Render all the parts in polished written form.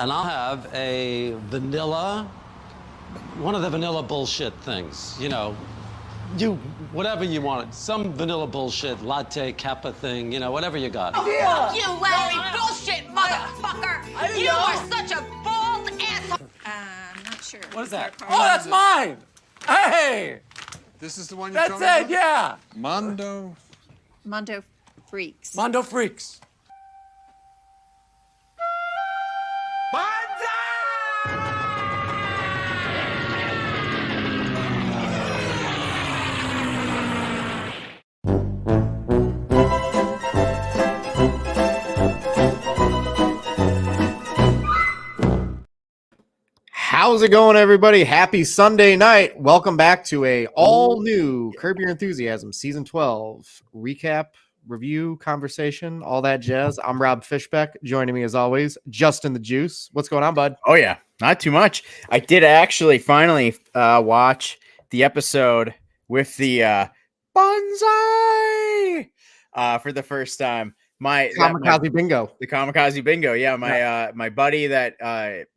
and I'll have a vanilla, one of the vanilla bullshit things, whatever you want, some vanilla bullshit, latte, kappa thing, whatever you got. Fuck you, Larry, bullshit motherfucker! You are such a bald asshole! I'm not sure. What is that? Oh, that's mine! Hey! This is the one you're That's talking about? it, yeah! Mondo. Mondo Freaks. Mondo Freaks. How's it going, everybody? Happy Sunday night. Welcome back to a all-new Curb Your Enthusiasm Season 12 recap, review, conversation, all that jazz. I'm Rob Fishbeck. Joining me, as always, Justin the Juice. What's going on, bud? Oh, yeah. Not too much. I did actually finally watch the episode with the bonsai for the first time. Kamikaze Bingo. The Kamikaze Bingo. Yeah, my buddy that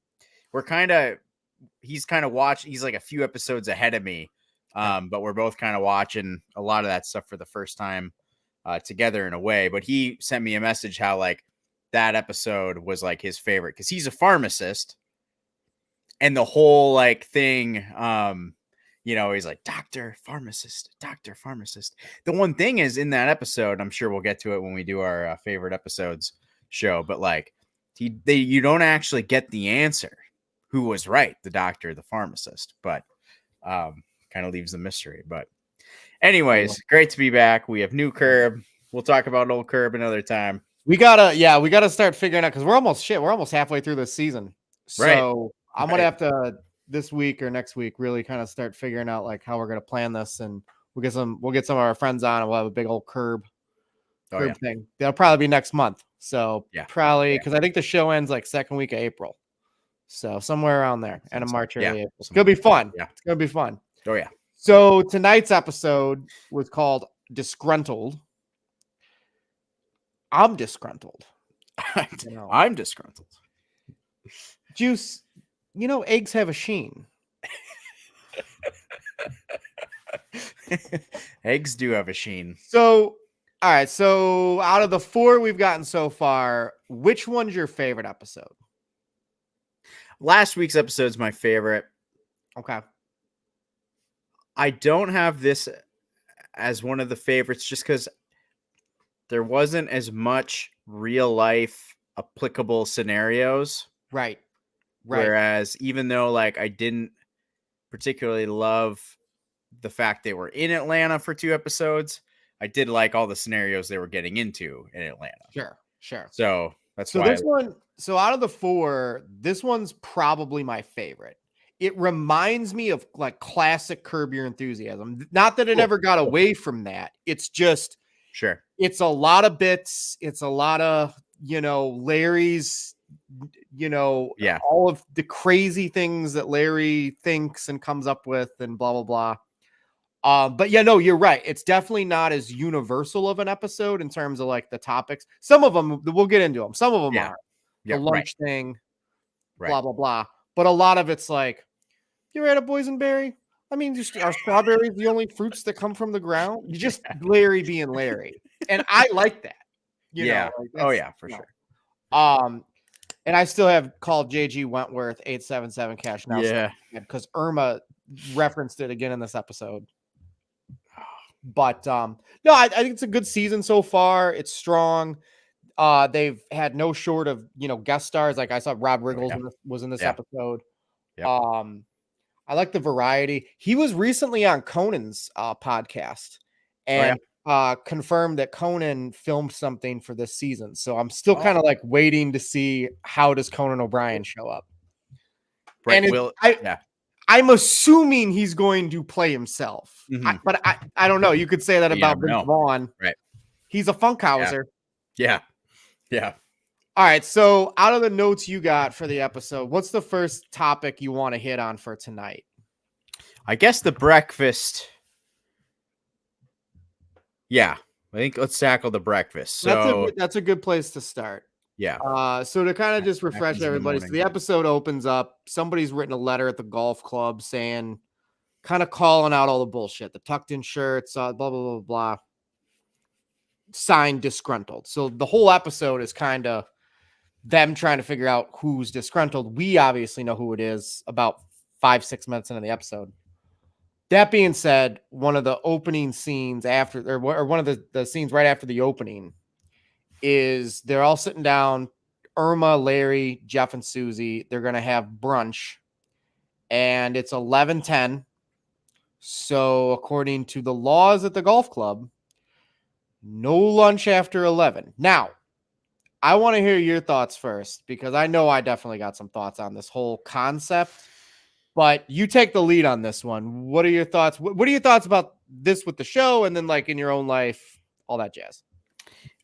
he's kind of watched. He's like a few episodes ahead of me, but we're both kind of watching a lot of that stuff for the first time together in a way. But he sent me a message how like that episode was like his favorite because he's a pharmacist, and the whole like thing, he's like doctor, pharmacist. The one thing is in that episode, I'm sure we'll get to it when we do our favorite episodes show, but like you don't actually get the answer. Who was right, the doctor or the pharmacist, but kind of leaves the mystery. But anyways, great to be back. We have new Curb. We'll talk about old Curb another time. We gotta start figuring out because we're almost halfway through this season. So Right. I'm gonna have to this week or next week really kind of start figuring out like how we're gonna plan this, and we'll get some of our friends on, and we'll have a big old Curb thing. That'll probably be next month. So probably because I think the show ends like second week of April. So somewhere around there, end of March, early April. It's gonna be fun. Yeah, it's gonna be fun. Oh yeah. So tonight's episode was called Disgruntled. I'm disgruntled. I'm disgruntled. Juice, eggs have a sheen. Eggs do have a sheen. So, all right. So out of the 4 we've gotten so far, which one's your favorite episode? Last week's episode is my favorite. Okay. I don't have this as one of the favorites just because there wasn't as much real life applicable scenarios. Right. Whereas even though like I didn't particularly love the fact they were in Atlanta for 2 episodes, I did like all the scenarios they were getting into in Atlanta. Sure. So that's so why this one. So out of the 4, this one's probably my favorite. It reminds me of like classic Curb Your Enthusiasm. Not that it ever got away from that. It's just it's a lot of bits. It's a lot of Larry's. All of the crazy things that Larry thinks and comes up with, and blah blah blah. But you're right. It's definitely not as universal of an episode in terms of like the topics. Some of them we'll get into them. Some of them are. The lunch thing, blah, blah, blah. But a lot of it's like, you're at a boysenberry? I mean, are strawberries the only fruits that come from the ground? You just Larry being Larry. And I like that. For sure. And I still have called JG Wentworth 877 cash now. Yeah. Because Irma referenced it again in this episode. But no, I think it's a good season so far. It's strong. They've had no short of guest stars. Like I saw Rob Riggles was in this episode. I like the variety. He was recently on Conan's podcast and confirmed that Conan filmed something for this season. So I'm still kind of like waiting to see how does Conan O'Brien show up. Right. And I'm assuming he's going to play himself, but I don't know. You could say that about Vince Vaughn. Right. He's a Funkhauser. Yeah. All right. So out of the notes you got for the episode, what's the first topic you want to hit on for tonight? I guess the breakfast. Yeah. I think let's tackle the breakfast. So that's a good place to start. Yeah. So to kind of just refresh Happens in the everybody, so morning. the episode opens up. Somebody's written a letter at the golf club saying, kind of calling out all the bullshit, the tucked in shirts, blah, blah, blah, blah. Signed disgruntled. So the whole episode is kind of them trying to figure out who's disgruntled. We obviously know who it is about 5-6 minutes into the episode. That being said, one of the opening scenes after, or one of the scenes right after the opening is they're all sitting down. Irma, Larry, Jeff, and Susie. They're going to have brunch, and it's 11:10. So according to the laws at the golf club, no lunch after 11. Now, I want to hear your thoughts first, because I know I definitely got some thoughts on this whole concept, but you take the lead on this one. What are your thoughts? What are your thoughts about this with the show, and then like in your own life, all that jazz?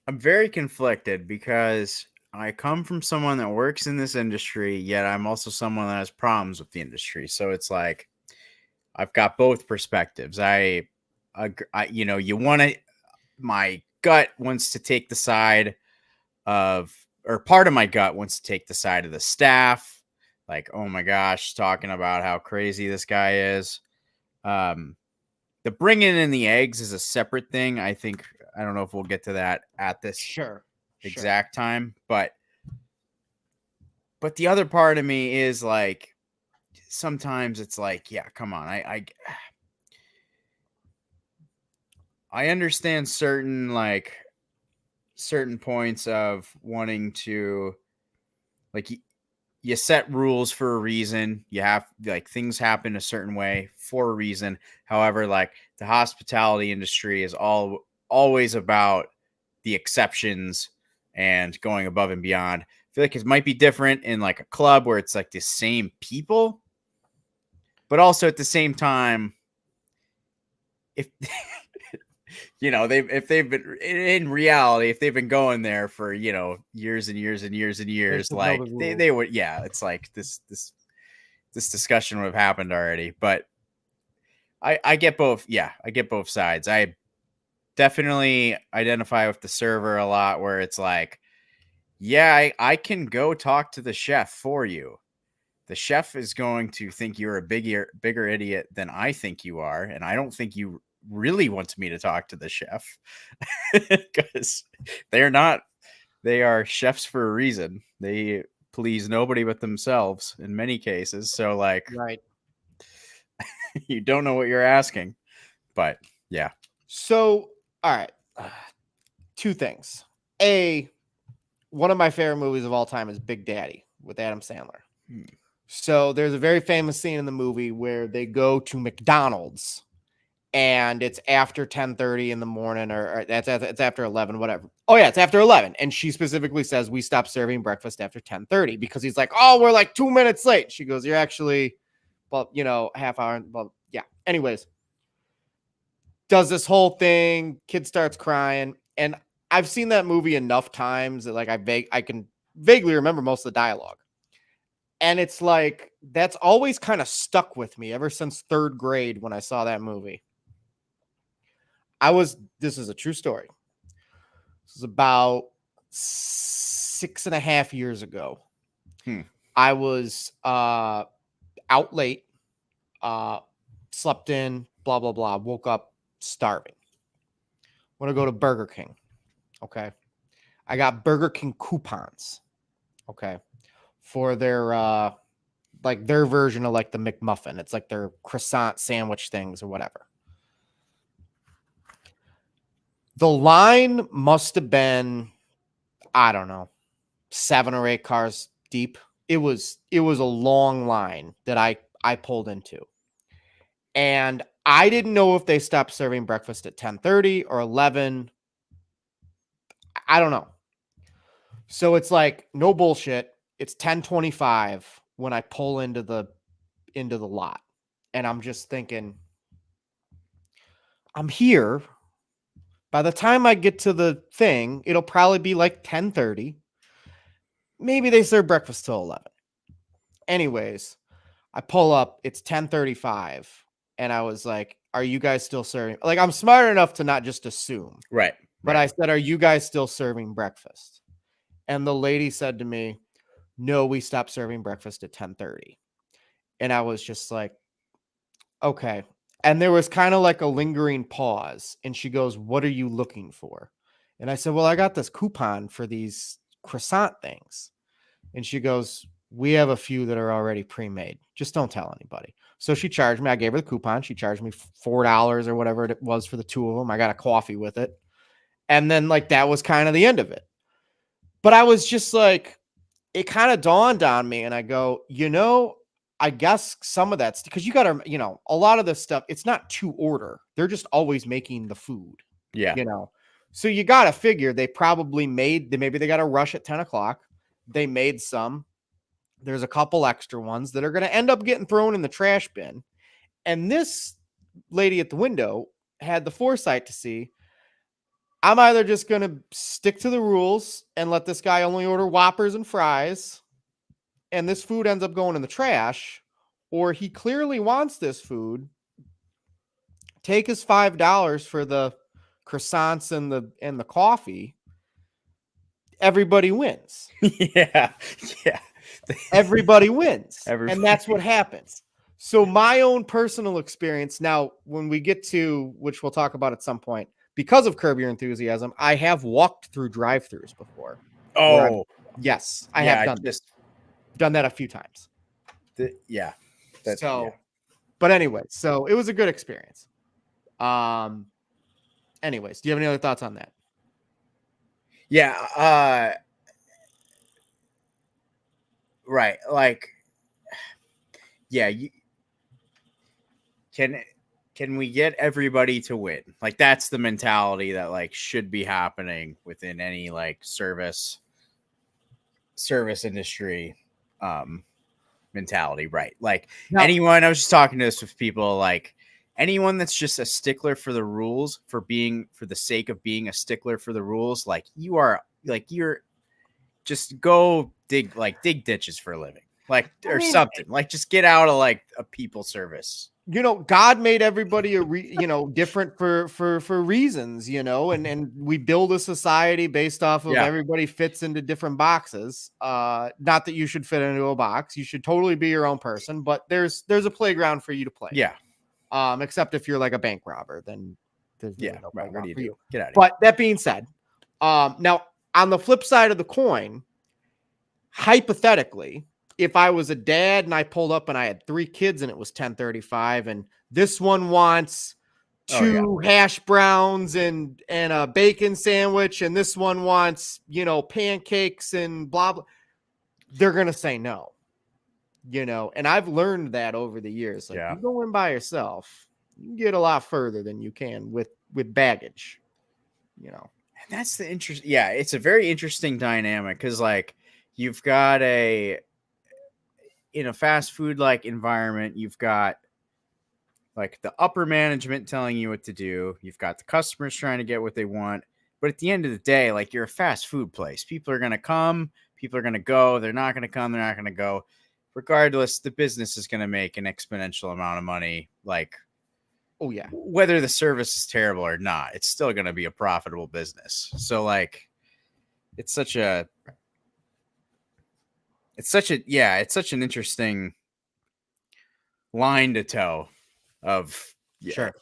I'm very conflicted because I come from someone that works in this industry, yet I'm also someone that has problems with the industry. So it's like I've got both perspectives. You want to. My gut wants to take the side of, or part of my gut wants to take the side of the staff. Like, oh my gosh, talking about how crazy this guy is. The bringing in the eggs is a separate thing. I think, I don't know if we'll get to that at this exact time, but the other part of me is like, sometimes it's like, yeah, come on. I understand certain points of wanting to, like, you set rules for a reason. You have, like, things happen a certain way for a reason. However, like, the hospitality industry is always about the exceptions and going above and beyond. I feel like it might be different in like a club where it's like the same people, but also at the same time, if if they've been in reality, if they've been going there for, years and years and years and years, like they would, yeah, it's like this discussion would have happened already. But I get both. Yeah, I get both sides. I definitely identify with the server a lot, where it's like, yeah, I can go talk to the chef for you. The chef is going to think you're a bigger idiot than I think you are, and I don't think you really wants me to talk to the chef, because they are chefs for a reason. They please nobody but themselves in many cases. So like, Right. You don't know what you're asking, but yeah. So, all right. Two things. One of my favorite movies of all time is Big Daddy with Adam Sandler. So there's a very famous scene in the movie where they go to McDonald's, and it's after 10:30 in the morning, or it's after 11, whatever. Oh yeah, it's after 11. And she specifically says, we stopped serving breakfast after 10:30, because he's like, oh, we're like 2 minutes late. She goes, you're actually, well, half hour. Well, yeah. Anyways, does this whole thing, kid starts crying. And I've seen that movie enough times that like I can vaguely remember most of the dialogue. And it's like, that's always kind of stuck with me ever since 3rd grade when I saw that movie. This is a true story. This is about 6.5 years ago. I was out late, slept in, blah, blah, blah, woke up starving. Want to go to Burger King. Okay. I got Burger King coupons. Okay. For their, their version of like the McMuffin. It's like their croissant sandwich things or whatever. The line must have been, I don't know, 7 or 8 cars deep. It was a long line that I pulled into. And I didn't know if they stopped serving breakfast at 10:30 or 11. I don't know. So it's like, no bullshit. It's 10:25 when I pull into the lot. And I'm just thinking, I'm here. By the time I get to the thing, it'll probably be like 10:30. Maybe they serve breakfast till 11. Anyways, I pull up, it's 10:35, and I was like, are you guys still serving? Like, I'm smart enough to not just assume. Right. But I said, are you guys still serving breakfast? And the lady said to me, no, we stopped serving breakfast at 10:30. And I was just like, okay. And there was kind of like a lingering pause. And she goes, what are you looking for? And I said, well, I got this coupon for these croissant things. And she goes, we have a few that are already pre-made. Just don't tell anybody. So she charged me. I gave her the coupon. She charged me $4 or whatever it was for the two of them. I got a coffee with it. And then like that was kind of the end of it. But I was just like, it kind of dawned on me. And I go, I guess some of that's because you got to, a lot of this stuff, it's not to order. They're just always making the food. Yeah. So you got to figure they probably maybe they got a rush at 10 o'clock. They made some. There's a couple extra ones that are going to end up getting thrown in the trash bin. And this lady at the window had the foresight to see, I'm either just going to stick to the rules and let this guy only order Whoppers and fries, and this food ends up going in the trash, or he clearly wants this food, take his $5 for the croissants and the coffee. Everybody wins. Yeah. Everybody wins. Everybody And that's what happens. So my own personal experience now, when we get to, which we'll talk about at some point, because of Curb Your Enthusiasm, I have walked through drive-thrus before. Oh, Yes, I have done that a few times. Yeah. But anyway, so it was a good experience. Anyways, do you have any other thoughts on that? Yeah. Right. Like, yeah. Can we get everybody to win? Like, that's the mentality that like should be happening within any like service industry mentality, right? Like anyone, I was just talking to this with people, like anyone that's just a stickler for the rules, for the sake of being a stickler for the rules, like you're just go dig ditches for a living, like something, like just get out of like a people service. God made everybody different for reasons, and we build a society based off of everybody fits into different boxes. Not that you should fit into a box. You should totally be your own person, but there's a playground for you to play. Yeah. Except if you're like a bank robber, then there's no right. What do you for do? you. Get out of here. But that being said, now on the flip side of the coin, hypothetically, if I was a dad and I pulled up and I had 3 kids and it was 10:35 and this one wants 2 hash browns and a bacon sandwich and this one wants, pancakes and blah, blah, they're going to say no, and I've learned that over the years. Like, you go in by yourself, you can get a lot further than you can with baggage, And that's the interest. Yeah. It's a very interesting dynamic. Cause like you've got in a fast food like environment, you've got like the upper management telling you what to do. You've got the customers trying to get what they want. But at the end of the day, like you're a fast food place. People are going to come, people are going to go. They're not going to come, they're not going to go. Regardless, the business is going to make an exponential amount of money. Like, oh yeah, whether the service is terrible or not, it's still going to be a profitable business. So like, it's such an interesting line to toe of Sure.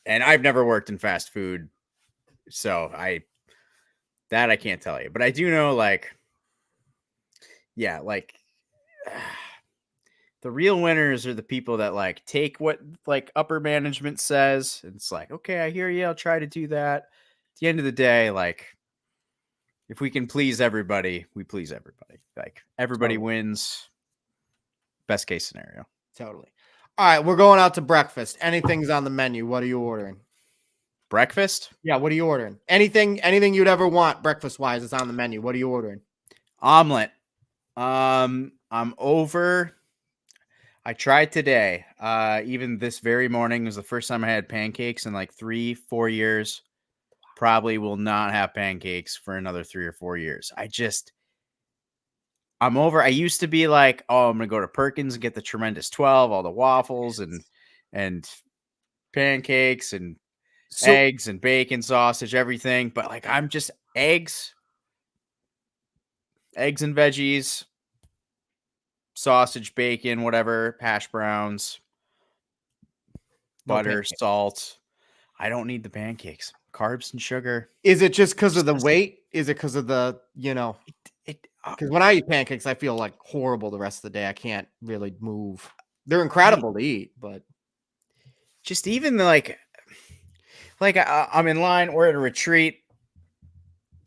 And I've never worked in fast food, so I can't tell you, but I do know like the real winners are the people that like take what like upper management says. And it's like, okay, I hear you. I'll try to do that. At the end of the day, like if we can please everybody, we please everybody. Like everybody wins. Best case scenario. Totally. All right, we're going out to breakfast. Anything's on the menu. What are you ordering? Breakfast? Yeah, what are you ordering? Anything you'd ever want breakfast wise is on the menu. What are you ordering? Omelet. I'm over. I tried today. Even this very morning was the first time I had pancakes in like 3-4 years. Probably will not have pancakes for another 3 or 4 years. I'm over. I used to be like, oh, I'm going to go to Perkins and get the Tremendous 12, all the waffles and pancakes and eggs and bacon, sausage, everything. But like, I'm just eggs. eggs and veggies, sausage, bacon, whatever, hash browns, No butter, pancakes. salt. I don't need the pancakes. Carbs and sugar. Is it just because of the weight? Is it because of the, because when I eat pancakes, I feel like horrible the rest of the day. I can't really move. They're incredible to eat, but Just even I'm in line. We're at a retreat,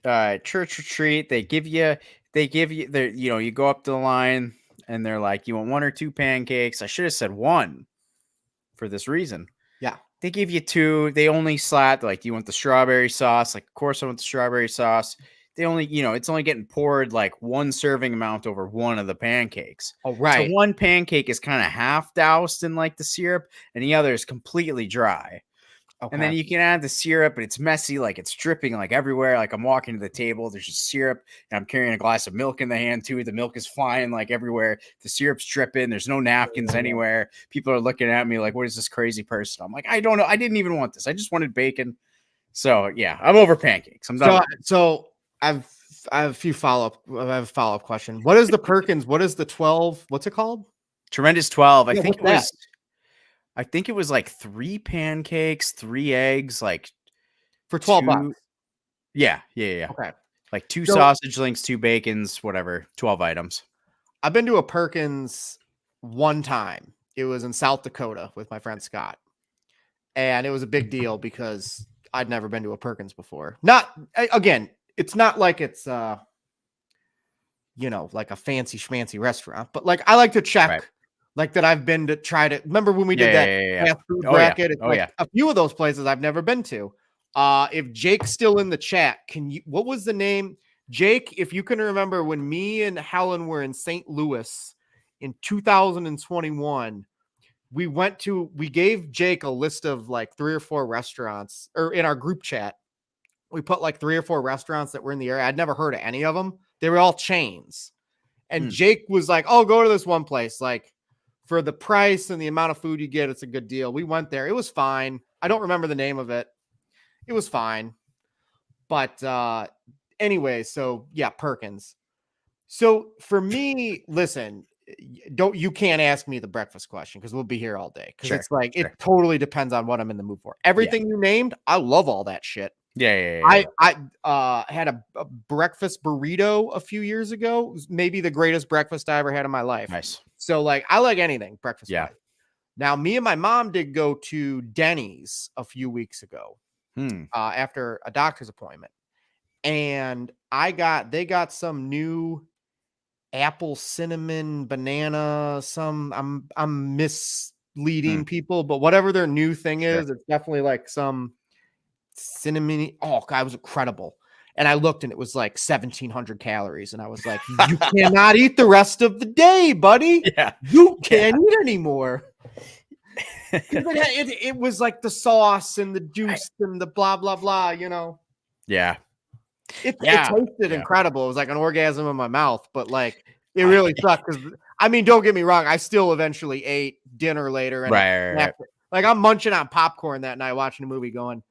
church retreat. They give you, you go up to the line and they're like, you want 1 or 2 pancakes? I should have said 1 for this reason. yeah. They give you 2. They only slap like, do you want the strawberry sauce? Like, of course I want the strawberry sauce. They only, it's only getting poured like 1 serving amount over 1 of the pancakes. Oh, right. So 1 pancake is kind of half doused in like the syrup, and the other is completely dry. Okay. And then you can add the syrup, and it's messy, like it's dripping like everywhere. Like I'm walking to the table, there's just syrup, and I'm carrying a glass of milk in the hand too. The milk is flying like everywhere. The syrup's dripping. There's no napkins anywhere. People are looking at me like, "What is this crazy person?" I'm like, "I don't know. I didn't even want this. I just wanted bacon." So yeah, I'm over pancakes. I'm done. So I have a few I have a follow-up question. What is the Perkins? What is the 12? What's it called? Tremendous 12. Yeah, I think what's it was like 3 pancakes, 3 eggs, like For 12 2 bucks. Yeah. Okay. Like 2 So- sausage links, 2 bacons, whatever, 12 items. I've been to a Perkins one time. It was in South Dakota with my friend Scott. And it was a big deal because I'd never been to a Perkins before. Again, it's not like it's like a fancy schmancy restaurant, but like I like to check Right. like that I've been to try to remember when we did Yeah, that yeah. fast food Oh, yeah. bracket. It's Oh, like yeah. a few of those places I've never been to. If Jake's still in the chat, what was the name? Jake, if you can remember when me and Helen were in St. Louis in 2021, we gave Jake a list of like 3 or 4 restaurants, or in our group chat, we put like 3 or 4 restaurants that were in the area. I'd never heard of any of them. They were all chains. And Jake was like, "Oh, go to this one place. Like for the price and the amount of food you get, it's a good deal." We went there. It was fine. I don't remember the name of it. It was fine. But anyway, so yeah, Perkins. So for me, listen, you can't ask me the breakfast question because we'll be here all day. Because it's like it totally depends on what I'm in the mood for. Everything you named, I love all that shit. Yeah. I had a breakfast burrito a few years ago. It was maybe the greatest breakfast I ever had in my life. Nice. So like I like anything breakfast. Yeah. wise. Now me and my mom did go to Denny's a few weeks ago after a doctor's appointment, and they got some new apple cinnamon banana. I'm misleading people, but whatever their new thing is, it's definitely like some cinnamon. Oh god, it was incredible. And I looked and it was like 1,700 calories. And I was like, you cannot eat the rest of the day, buddy. Yeah. You can't eat anymore. It was like the sauce and the juice and the blah, blah, blah, Yeah. It tasted incredible. It was like an orgasm in my mouth, but like it really sucked. Because I mean, don't get me wrong. I still eventually ate dinner later. And Right. like I'm munching on popcorn that night watching a movie going,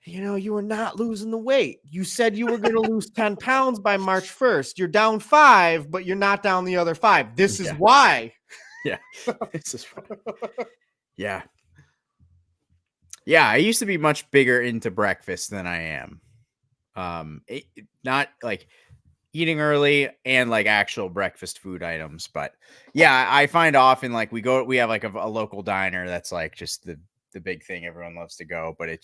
you were not losing the weight. You said you were going to lose 10 pounds by March 1st. You're down 5, but you're not down the other 5. This is why. Yeah. This is fun. Yeah. Yeah. I used to be much bigger into breakfast than I am. Not like eating early and like actual breakfast food items. But yeah, I find often like we have like a local diner that's like just the big thing everyone loves to go, but You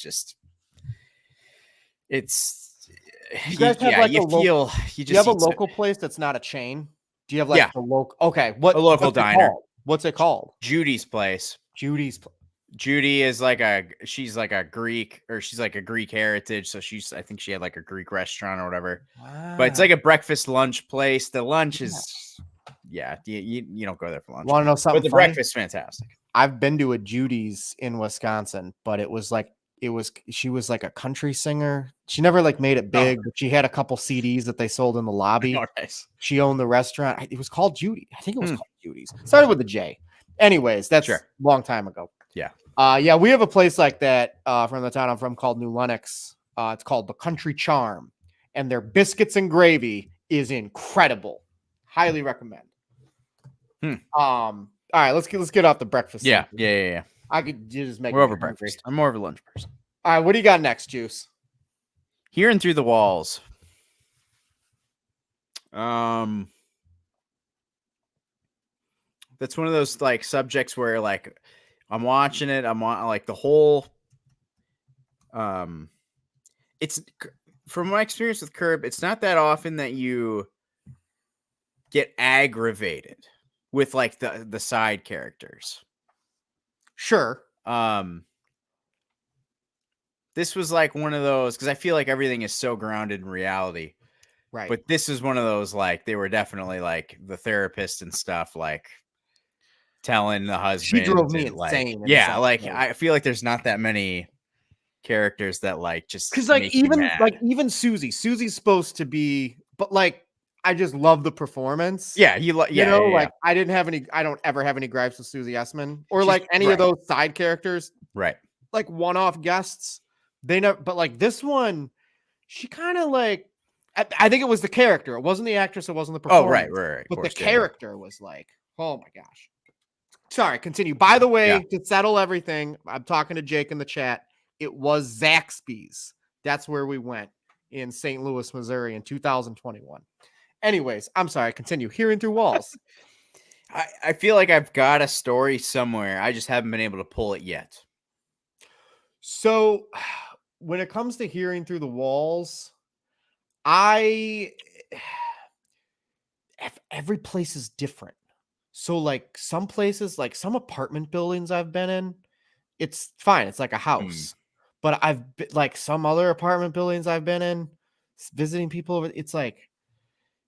guys have like you have a local place that's not a chain? Do you have like a local? Okay, a local what's it diner. called? What's it called? Judy's place. Judy is she's like a Greek heritage. So I think she had like a Greek restaurant or whatever, but it's like a breakfast lunch place. The lunch is, you don't go there for lunch. Want to know something? But the funny? breakfast's fantastic. I've been to a Judy's in Wisconsin, but she was like a country singer. She never like made it big, but she had a couple CDs that they sold in the lobby. Oh, nice. She owned the restaurant. It was called Judy. I think it was called Judy's. Started with a J. Anyways, that's a long time ago. Yeah. We have a place like that from the town I'm from called New Lenox. It's called the Country Charm, and their biscuits and gravy is incredible. Highly recommend. Hmm. All right, let's get off the breakfast. Yeah, thing. yeah. I could just make We're me over hungry. breakfast. I'm more of a lunch person. All right, what do you got next, Juice? Hearing Through the Walls. That's one of those like subjects where like I'm watching it, I'm on like the whole it's from my experience with Curb, it's not that often that you get aggravated with like the side characters. Sure. This was like one of those because I feel like everything is so grounded in reality. Right. But this is one of those like they were definitely like the therapist and stuff, like telling the husband. drove me and, like, insane in yeah, some like way. I feel like there's not that many characters that like just because like make you mad. even Susie's supposed to be, but like I just love the performance. yeah, You yeah, know, yeah, like I don't ever have any gripes with Susie Essman or She's- like any right. of those side characters, right. like one-off guests. They never, but like this one, she kind of like, I think it was the character. It wasn't the actress. It wasn't the Oh, performance. right. But the course, yeah, yeah. character was like, oh my gosh. Sorry, continue. By the way, Yeah. to settle everything, I'm talking to Jake in the chat. It was Zaxby's. That's where we went in St. Louis, Missouri in 2021. Anyways, I'm sorry. Continue. Hearing Through Walls. I feel like I've got a story somewhere. I just haven't been able to pull it yet. So when it comes to Hearing Through the Walls, every place is different. So like some places, like some apartment buildings I've been in, it's fine. It's like a house. But I've been, like some other apartment buildings I've been in, visiting people over, it's like,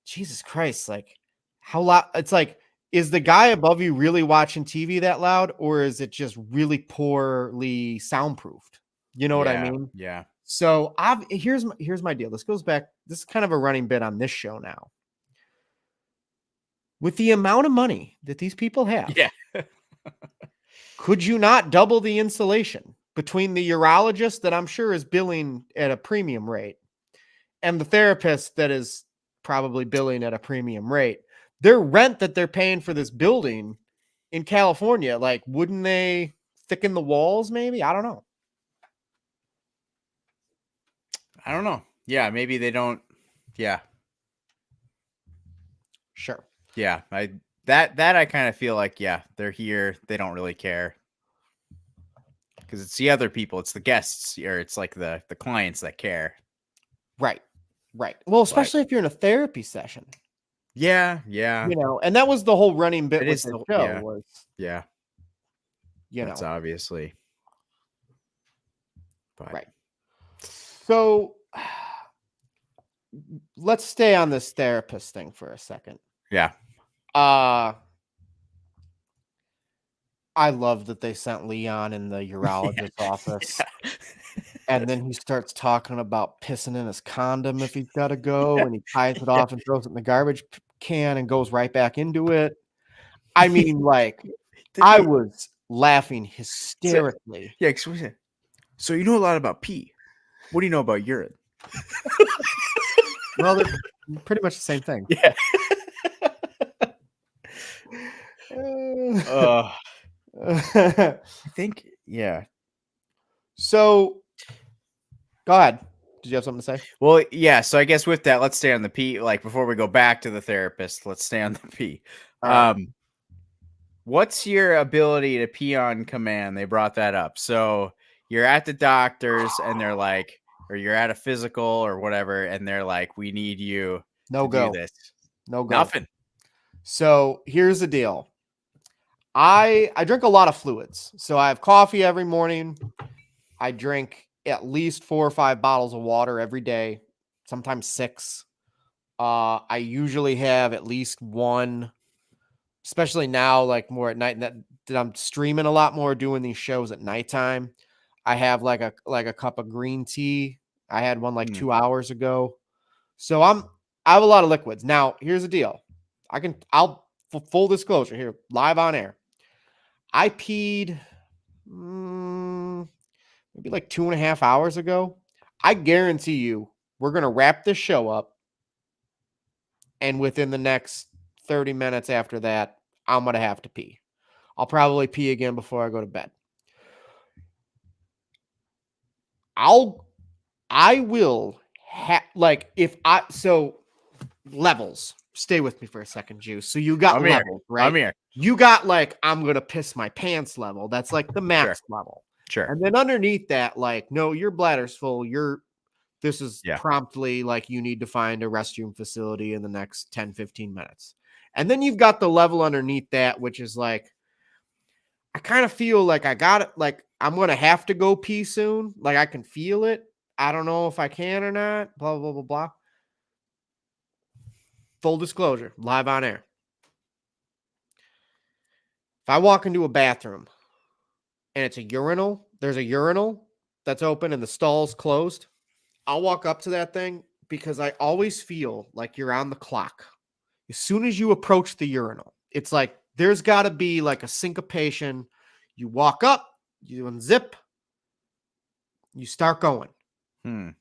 Jesus Christ, like how loud, it's like, is the guy above you really watching TV that loud, or is it just really poorly soundproofed? You know what I mean? Yeah. So here's my deal. This goes back. This is kind of a running bit on this show now. With the amount of money that these people have, Yeah. could you not double the insulation between the urologist that I'm sure is billing at a premium rate and the therapist that is probably billing at a premium rate? Their rent that they're paying for this building in California, like, wouldn't they thicken the walls? Maybe, I don't know. I don't know. Yeah, maybe they don't. Yeah. Sure. Yeah. That I kind of feel like, yeah, they're here. They don't really care. Because it's the other people, it's the guests, or it's like the clients that care. Right. Well, especially if you're in a therapy session. Yeah. You know, and that was the whole running bit It with is the the- show yeah. was, Yeah. you That's know, obviously. But, right. So let's stay on this therapist thing for a second. Yeah. I love that they sent Leon in the urologist's office. And then he starts talking about pissing in his condom if he's got to go, and he ties it off and throws it in the garbage can and goes right back into it. I mean, like, I was laughing hysterically. Yeah. So you know a lot about pee. What do you know about urine? Well, they're pretty much the same thing. Yeah. I think, yeah. So, go ahead. Did you have something to say? Well, yeah. So I guess with that, let's stay on the pee. Like before we go back to the therapist, let's stay on the pee. All right. What's your ability to pee on command? They brought that up. So you're at the doctor's and they're like, or you're at a physical or whatever, and they're like, we need you No to go. do this. No go. Nothing. So here's the deal. I drink a lot of fluids. So I have coffee every morning. I drink at least 4 or 5 bottles of water every day, sometimes 6. I usually have at least 1, especially now, like more at night, that I'm streaming a lot more, doing these shows at nighttime. I have like a cup of green tea. I had one like 2 hours ago. So I have a lot of liquids. Now, here's the deal. I'll full disclosure here, live on air. I peed maybe like 2.5 hours ago. I guarantee you, we're going to wrap this show up. and within the next 30 minutes after that, I'm going to have to pee. I'll probably pee again before I go to bed. I will like if I so levels. Stay with me for a second, Juice. So you got levels, right? I'm here. You got like I'm gonna piss my pants level. That's like the max level. Sure. And then underneath that, like, no, your bladder's full. This is Yeah. promptly like you need to find a restroom facility in the next 10, 15 minutes. And then you've got the level underneath that, which is like, I kind of feel like I got it. Like I'm going to have to go pee soon. Like I can feel it. I don't know if I can or not. Blah, blah, blah, blah. Full disclosure, live on air. If I walk into a bathroom and it's a urinal, there's a urinal that's open and the stall's closed, I'll walk up to that thing because I always feel like you're on the clock. As soon as you approach the urinal, it's like there's got to be like a syncopation. You walk up, you unzip, you start going. I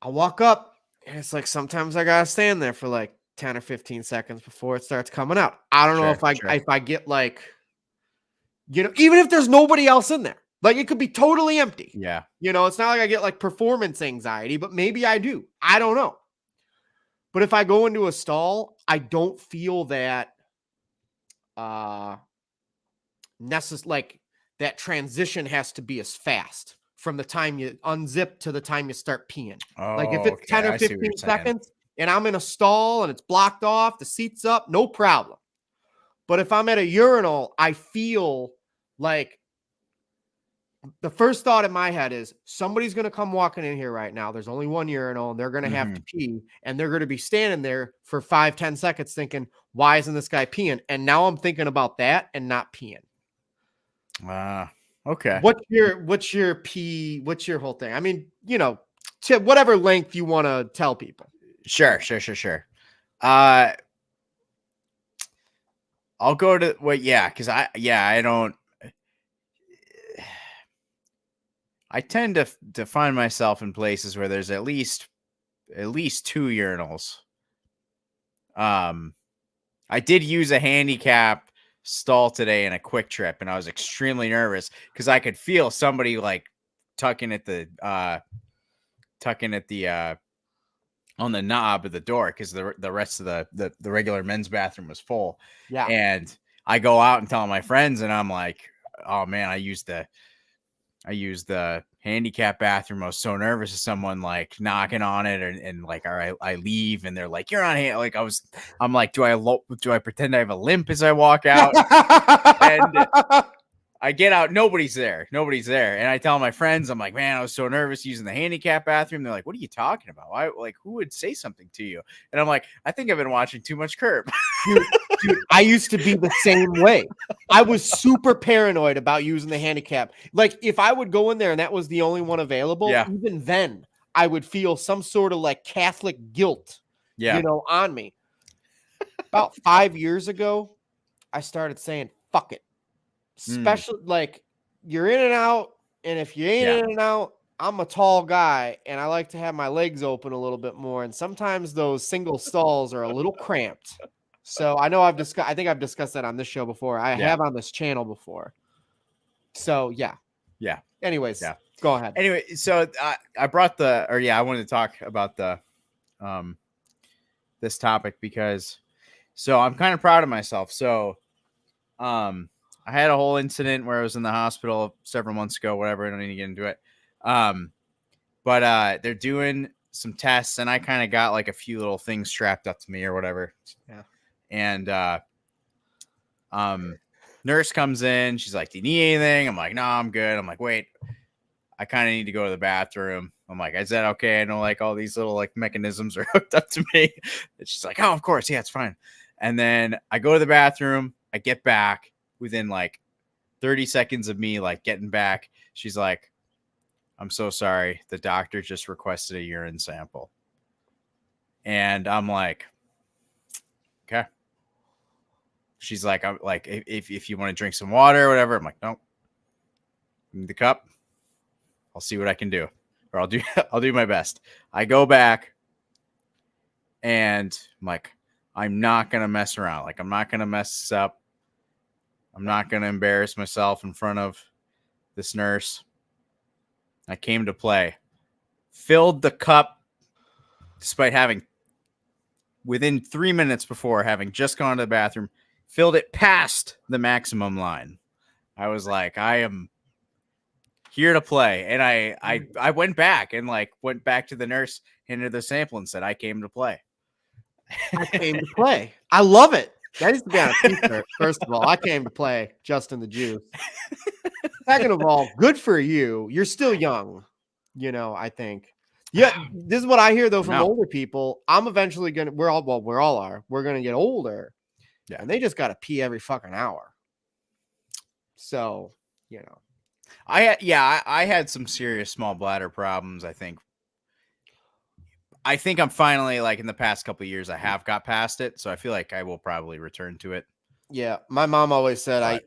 walk up, and it's like sometimes I gotta stand there for like 10 or 15 seconds before it starts coming out. I don't know if I get like, even if there's nobody else in there, like it could be totally empty. Yeah. It's not like I get like performance anxiety, but maybe I do. I don't know. But if I go into a stall, I don't feel that like that transition has to be as fast from the time you unzip to the time you start peeing. Like if it's 10 or 15 seconds and I'm in a stall and it's blocked off, the seat's up, no problem. But if I'm at a urinal, I feel like the first thought in my head is somebody's going to come walking in here right now. There's only one urinal and they're going to have to pee and they're going to be standing there for 5-10 seconds thinking, why isn't this guy peeing? And now I'm thinking about that and not peeing. Okay. What's your pee? What's your whole thing? I mean, to whatever length you want to tell people. Sure. I'll go to because I don't. I tend to find myself in places where there's at least 2 urinals. I did use a handicap stall today in a Quick Trip, and I was extremely nervous because I could feel somebody like tucking at the on the knob of the door because the rest of the regular men's bathroom was full. Yeah. And I go out and tell my friends, and I'm like, oh man, I used the handicap bathroom. I was so nervous of someone like knocking on it and like, all right, I leave and they're like, you're on hand. Like I'm like, do I pretend I have a limp as I walk out? And I get out. Nobody's there. And I tell my friends, I'm like, man, I was so nervous using the handicap bathroom. They're like, what are you talking about? Why? Like, who would say something to you? And I'm like, I think I've been watching too much Curb. Dude, I used to be the same way. I was super paranoid about using the handicap. Like if I would go in there and that was the only one available, even then I would feel some sort of like Catholic guilt, on me. About 5 years ago, I started saying, fuck it. Especially like you're in and out. And if you ain't in and out, I'm a tall guy and I like to have my legs open a little bit more. And sometimes those single stalls are a little cramped. So I know I think I've discussed that on this show before. I have on this channel before. So yeah. Anyways, go ahead. Anyway, so I brought I wanted to talk about this topic because I'm kind of proud of myself. So I had a whole incident where I was in the hospital several months ago, whatever. I don't need to get into it. But they're doing some tests and I kind of got like a few little things strapped up to me or whatever. Yeah. And nurse comes in. She's like, do you need anything? I'm like, no, I'm good. I'm like, wait, I kind of need to go to the bathroom. I'm like, is that okay? I know like all these little like mechanisms are hooked up to me. And she's like, oh, of course. Yeah, it's fine. And then I go to the bathroom. I get back within like 30 seconds of me like getting back. She's like, I'm so sorry. The doctor just requested a urine sample. And I'm like, okay. She's like, I'm like, if you want to drink some water or whatever. I'm like, nope. Give me the cup. I'll see what I can do, or I'll do my best. I go back And I'm like, I'm not going to mess around. Like, I'm not going to mess this up. I'm not going to embarrass myself in front of this nurse. I came to play. Filled the cup despite having, within 3 minutes before, having just gone to the bathroom, filled it past the maximum line. I was like, I am here to play. And I went back to the nurse, handed the sample and said, I came to play. I came to play. I love it. That needs to be on a t-shirt. First of all, I came to play Justin the Juice. Second of all, good for you. You're still young, I think. Yeah, this is what I hear though from older people. I'm eventually we're all are. We're gonna get older. Yeah. And they just gotta pee every fucking hour. So, I had some serious small bladder problems. I think I'm finally, like, in the past couple of years, I have got past it. So I feel like I will probably return to it. Yeah. My mom always said I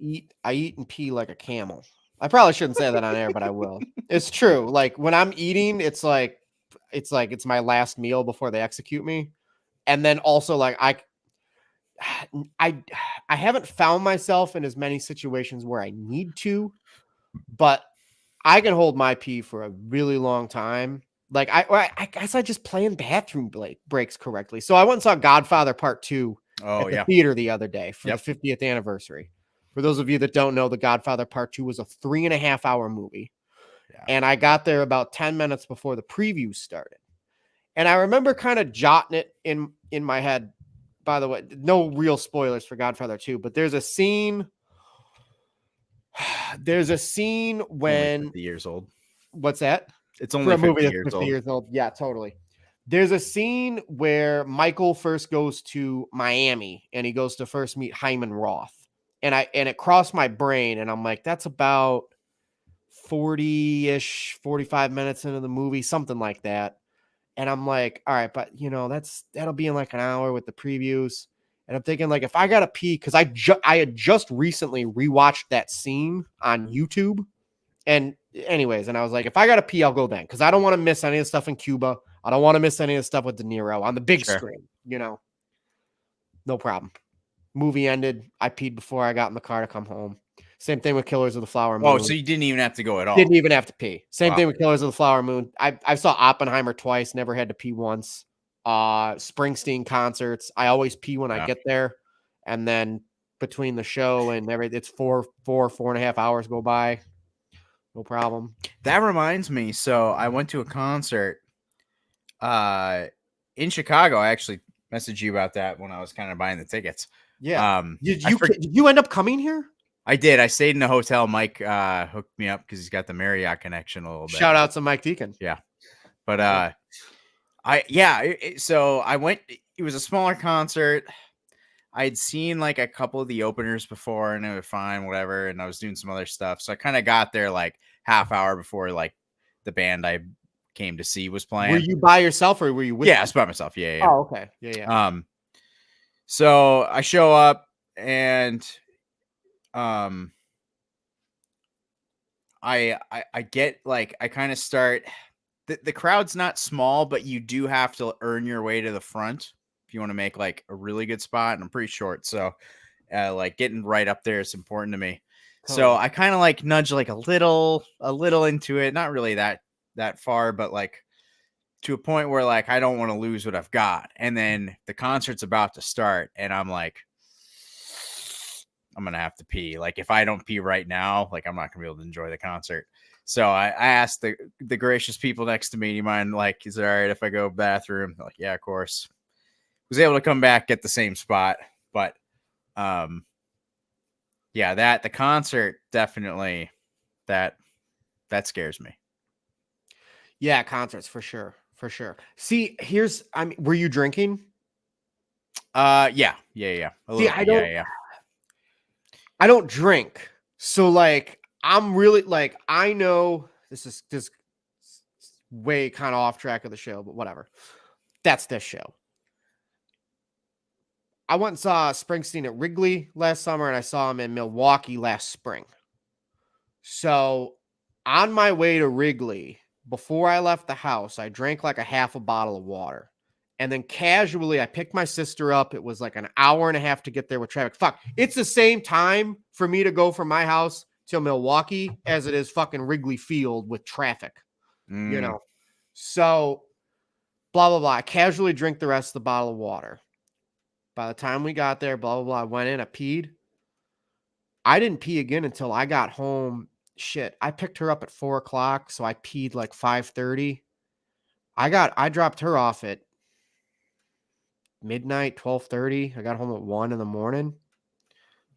eat and pee like a camel. I probably shouldn't say that on air, but I will. It's true. Like when I'm eating, it's my last meal before they execute me. And then also like I haven't found myself in as many situations where I need to, but I can hold my pee for a really long time. Like I guess I just play in bathroom breaks correctly. So I went and saw Godfather Part 2 at the theater the other day for the 50th anniversary. For those of you that don't know, The Godfather Part 2 was a 3.5-hour movie. Yeah. And I got there about 10 minutes before the preview started. And I remember kind of jotting it in my head. By the way, no real spoilers for Godfather 2, but there's a scene when 50 years old. What's that? It's only for a movie 50 that's 50 years old. Yeah, totally. There's a scene where Michael first goes to Miami and he goes to first meet Hyman Roth. And it crossed my brain and I'm like, that's about 40-ish, 45 minutes into the movie, something like that. And I'm like, all right, but that'll be in like an hour with the previews. And I'm thinking like, if I got to pee, because I had just recently rewatched that scene on YouTube. And anyways, and I was like, if I got to pee, I'll go then. Because I don't want to miss any of the stuff in Cuba. I don't want to miss any of the stuff with De Niro on the big screen, No problem. Movie ended. I peed before I got in the car to come home. Same thing with Killers of the Flower Moon. Oh, so you didn't even have to go at all. Didn't even have to pee. Same thing with Killers of the Flower Moon. I saw Oppenheimer twice, never had to pee once. Springsteen concerts. I always pee when I get there. And then between the show and everything, it's 4.5 hours go by. No problem. That reminds me. So I went to a concert in Chicago. I actually messaged you about that when I was kind of buying the tickets. Yeah. Did you end up coming here? I did. I stayed in a hotel. Mike hooked me up because he's got the Marriott connection a little bit. Shout out to Mike Deacon. Yeah. But so I went. It was a smaller concert. I had seen like a couple of the openers before and it was fine, whatever. And I was doing some other stuff. So I kind of got there like half hour before like the band I came to see was playing. Were you by yourself or were you with? Yeah, I was by myself. Yeah. Oh, okay. Yeah. So I show up and I get like, I kind of start, the crowd's not small, but you do have to earn your way to the front if you want to make like a really good spot. And I'm pretty short. So like getting right up there is important to me. Totally. So I kind of like nudge like a little into it. Not really that far, but like to a point where like, I don't want to lose what I've got. And then the concert's about to start and I'm like, I'm going to have to pee. Like if I don't pee right now, like I'm not gonna be able to enjoy the concert. So I asked the gracious people next to me, do you mind, like, is it all right if I go bathroom? They're like, yeah, of course. Was able to come back at the same spot. But yeah, the concert definitely that scares me. Yeah, concerts for sure. See, were you drinking? Yeah. See, I don't drink. So like I'm really like, I know this is way kind of off track of the show, but whatever. That's this show. I went and saw Springsteen at Wrigley last summer and I saw him in Milwaukee last spring. So on my way to Wrigley, before I left the house, I drank like a half a bottle of water And then casually, I picked my sister up. It was like an hour and a half to get there with traffic. Fuck, it's the same time for me to go from my house to Milwaukee as it is fucking Wrigley Field with traffic, you know? So blah, blah, blah. I casually drink the rest of the bottle of water. By the time we got there, blah, blah, blah, I went in, I peed. I didn't pee again until I got home. Shit, I picked her up at 4 o'clock, so I peed like 5:30. I dropped her off at midnight, 12:30. I got home at 1 in the morning.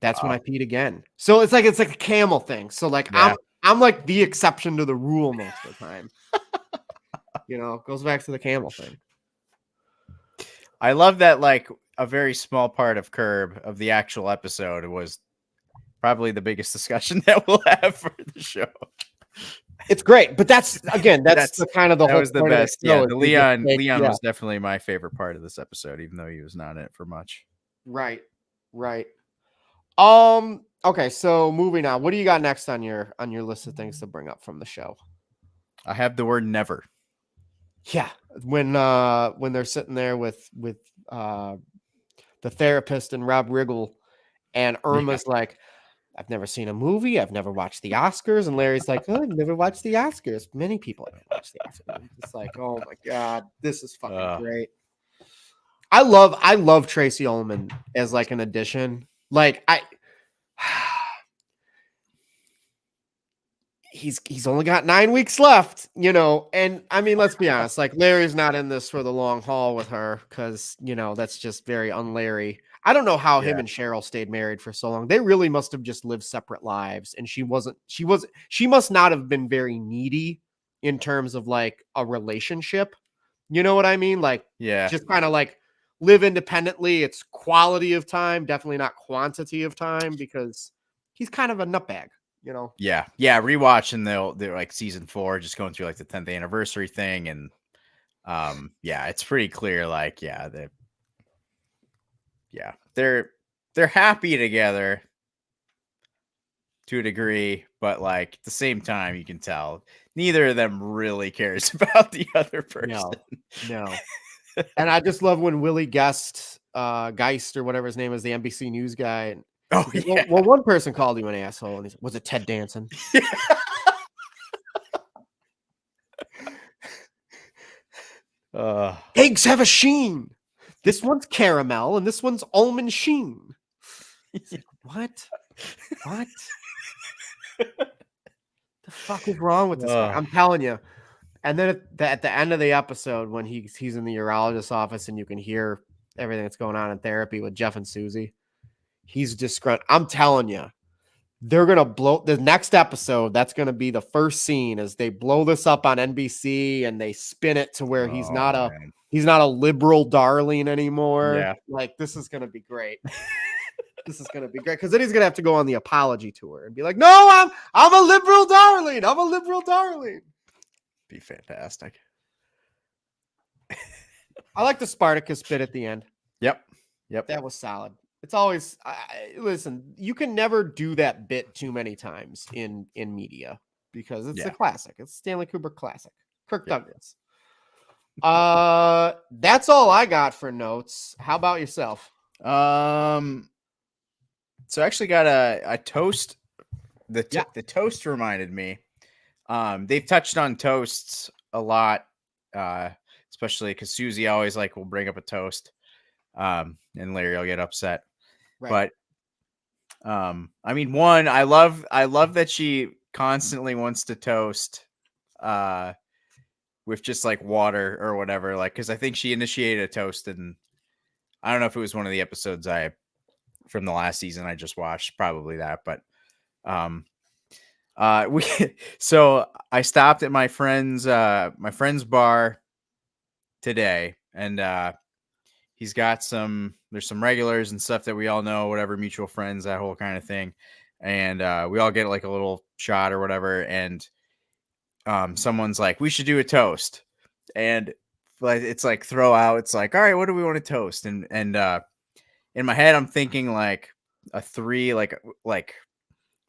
That's when I peed again. So it's like a camel thing. So like I'm like the exception to the rule most of the time. You know, it goes back to the camel thing. I love that, like, a very small part of Curb of the actual episode was probably the biggest discussion that we'll have for the show. It's great, but that's the kind of the that whole was the point of best. the show Yeah, is the we just Leon take- was definitely my favorite part of this episode, even though he was not in it for much. Right. Okay, so moving on. What do you got next on your list of things to bring up from the show? I have the word never. Yeah, when they're sitting there with the therapist and Rob Riggle, and Irma's like, I've never seen a movie, I've never watched the Oscars, and Larry's like, oh, I've never watched the Oscars. Many people haven't watched the Oscars. It's like, oh my god, this is fucking great. I love Tracy Ullman as like an addition. Like he's only got 9 weeks left, you know, and I mean, let's be honest, like Larry's not in this for the long haul with her because, you know, that's just very un-Larry. I don't know how him and Cheryl stayed married for so long. They really must have just lived separate lives, and she must not have been very needy in terms of like a relationship. You know what I mean? Like, just kind of like live independently. It's quality of time, definitely not quantity of time, because he's kind of a nutbag. You know? Yeah. Rewatching they're like season 4, just going through like the 10th anniversary thing, and it's pretty clear. Like, they're happy together to a degree, but like at the same time, you can tell neither of them really cares about the other person. No. And I just love when Willie Geist or whatever his name is, the NBC News guy. And well, one person called you an asshole, and he said, was it Ted Danson? Eggs have a sheen. This one's caramel, and this one's almond sheen. Like, what? The fuck is wrong with this guy? I'm telling you. And then at the end of the episode, when he's in the urologist's office, and you can hear everything that's going on in therapy with Jeff and Susie, he's disgruntled. I'm telling you, they're gonna blow the next episode. That's gonna be the first scene as they blow this up on NBC and they spin it to where he's not a liberal darling anymore. Yeah. Like, this is gonna be great. This is gonna be great because then he's gonna have to go on the apology tour and be like, "No, I'm a liberal darling. I'm a liberal darling." Be fantastic. I like the Spartacus bit at the end. Yep. That was solid. It's always listen. You can never do that bit too many times in media because it's a classic. It's Stanley Kubrick classic. Kirk Douglas. That's all I got for notes. How about yourself? So I actually got a toast. The toast reminded me. They've touched on toasts a lot, especially because Susie always will bring up a toast, and Larry will get upset. Right. But I mean, one, I love that she constantly wants to toast with just like water or whatever, because I think she initiated a toast, and I don't know if it was one of the episodes from the last season I just watched, probably that, but so I stopped at my friend's bar today, and he's got there's some regulars and stuff that we all know, whatever, mutual friends, that whole kind of thing. And we all get like a little shot or whatever. And someone's like, we should do a toast. And it's like throw out. It's like, all right, what do we want to toast? And in my head, I'm thinking like a 3, like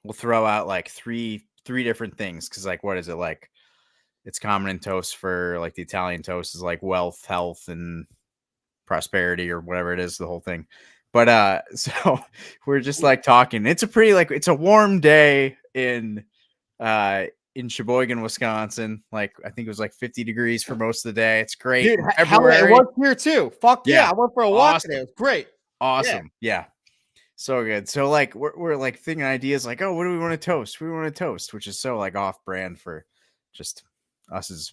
we'll throw out like three different things. Cause like, what is it like? It's common in toast for like the Italian toast is like wealth, health, and prosperity or whatever it is, the whole thing. But so we're just like talking. It's a pretty it's a warm day in Sheboygan, Wisconsin. Like I think it was like 50 degrees for most of the day. It's great. Dude, hell, it was here too. Fuck yeah. I went for a walk Awesome. today. It was great. Awesome. Yeah. So good. So like we're like thinking ideas like, oh, what do we want to toast? We want to toast, which is so like off brand for just us as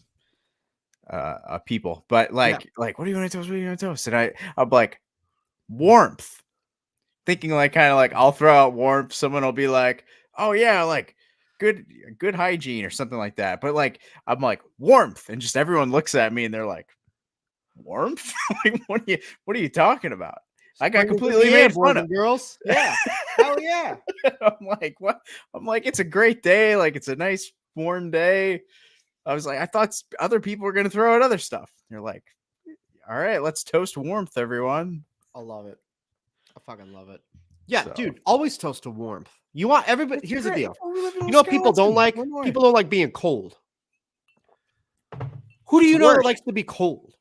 people. But like what do you want to toast? What do you want to toast? And I'm like, warmth. Thinking like kind of like I'll throw out warmth. Someone will be like, oh yeah, like good hygiene or something like that. But like I'm like warmth, and just everyone looks at me and they're like, warmth? Like what are you talking about? I got completely made fun of. Girls. Yeah. Hell yeah. I'm like, what? I'm like, it's a great day. Like it's a nice warm day. I was like, I thought other people were gonna throw out other stuff. They're like, all right, let's toast warmth, everyone. I love it. I fucking love it. Yeah, So- dude, always toast to warmth. You want everybody. Here's the great. deal. We live in You know what people don't Wisconsin. like? What more? People don't like being cold. Who do you It's know that worse. likes to be cold?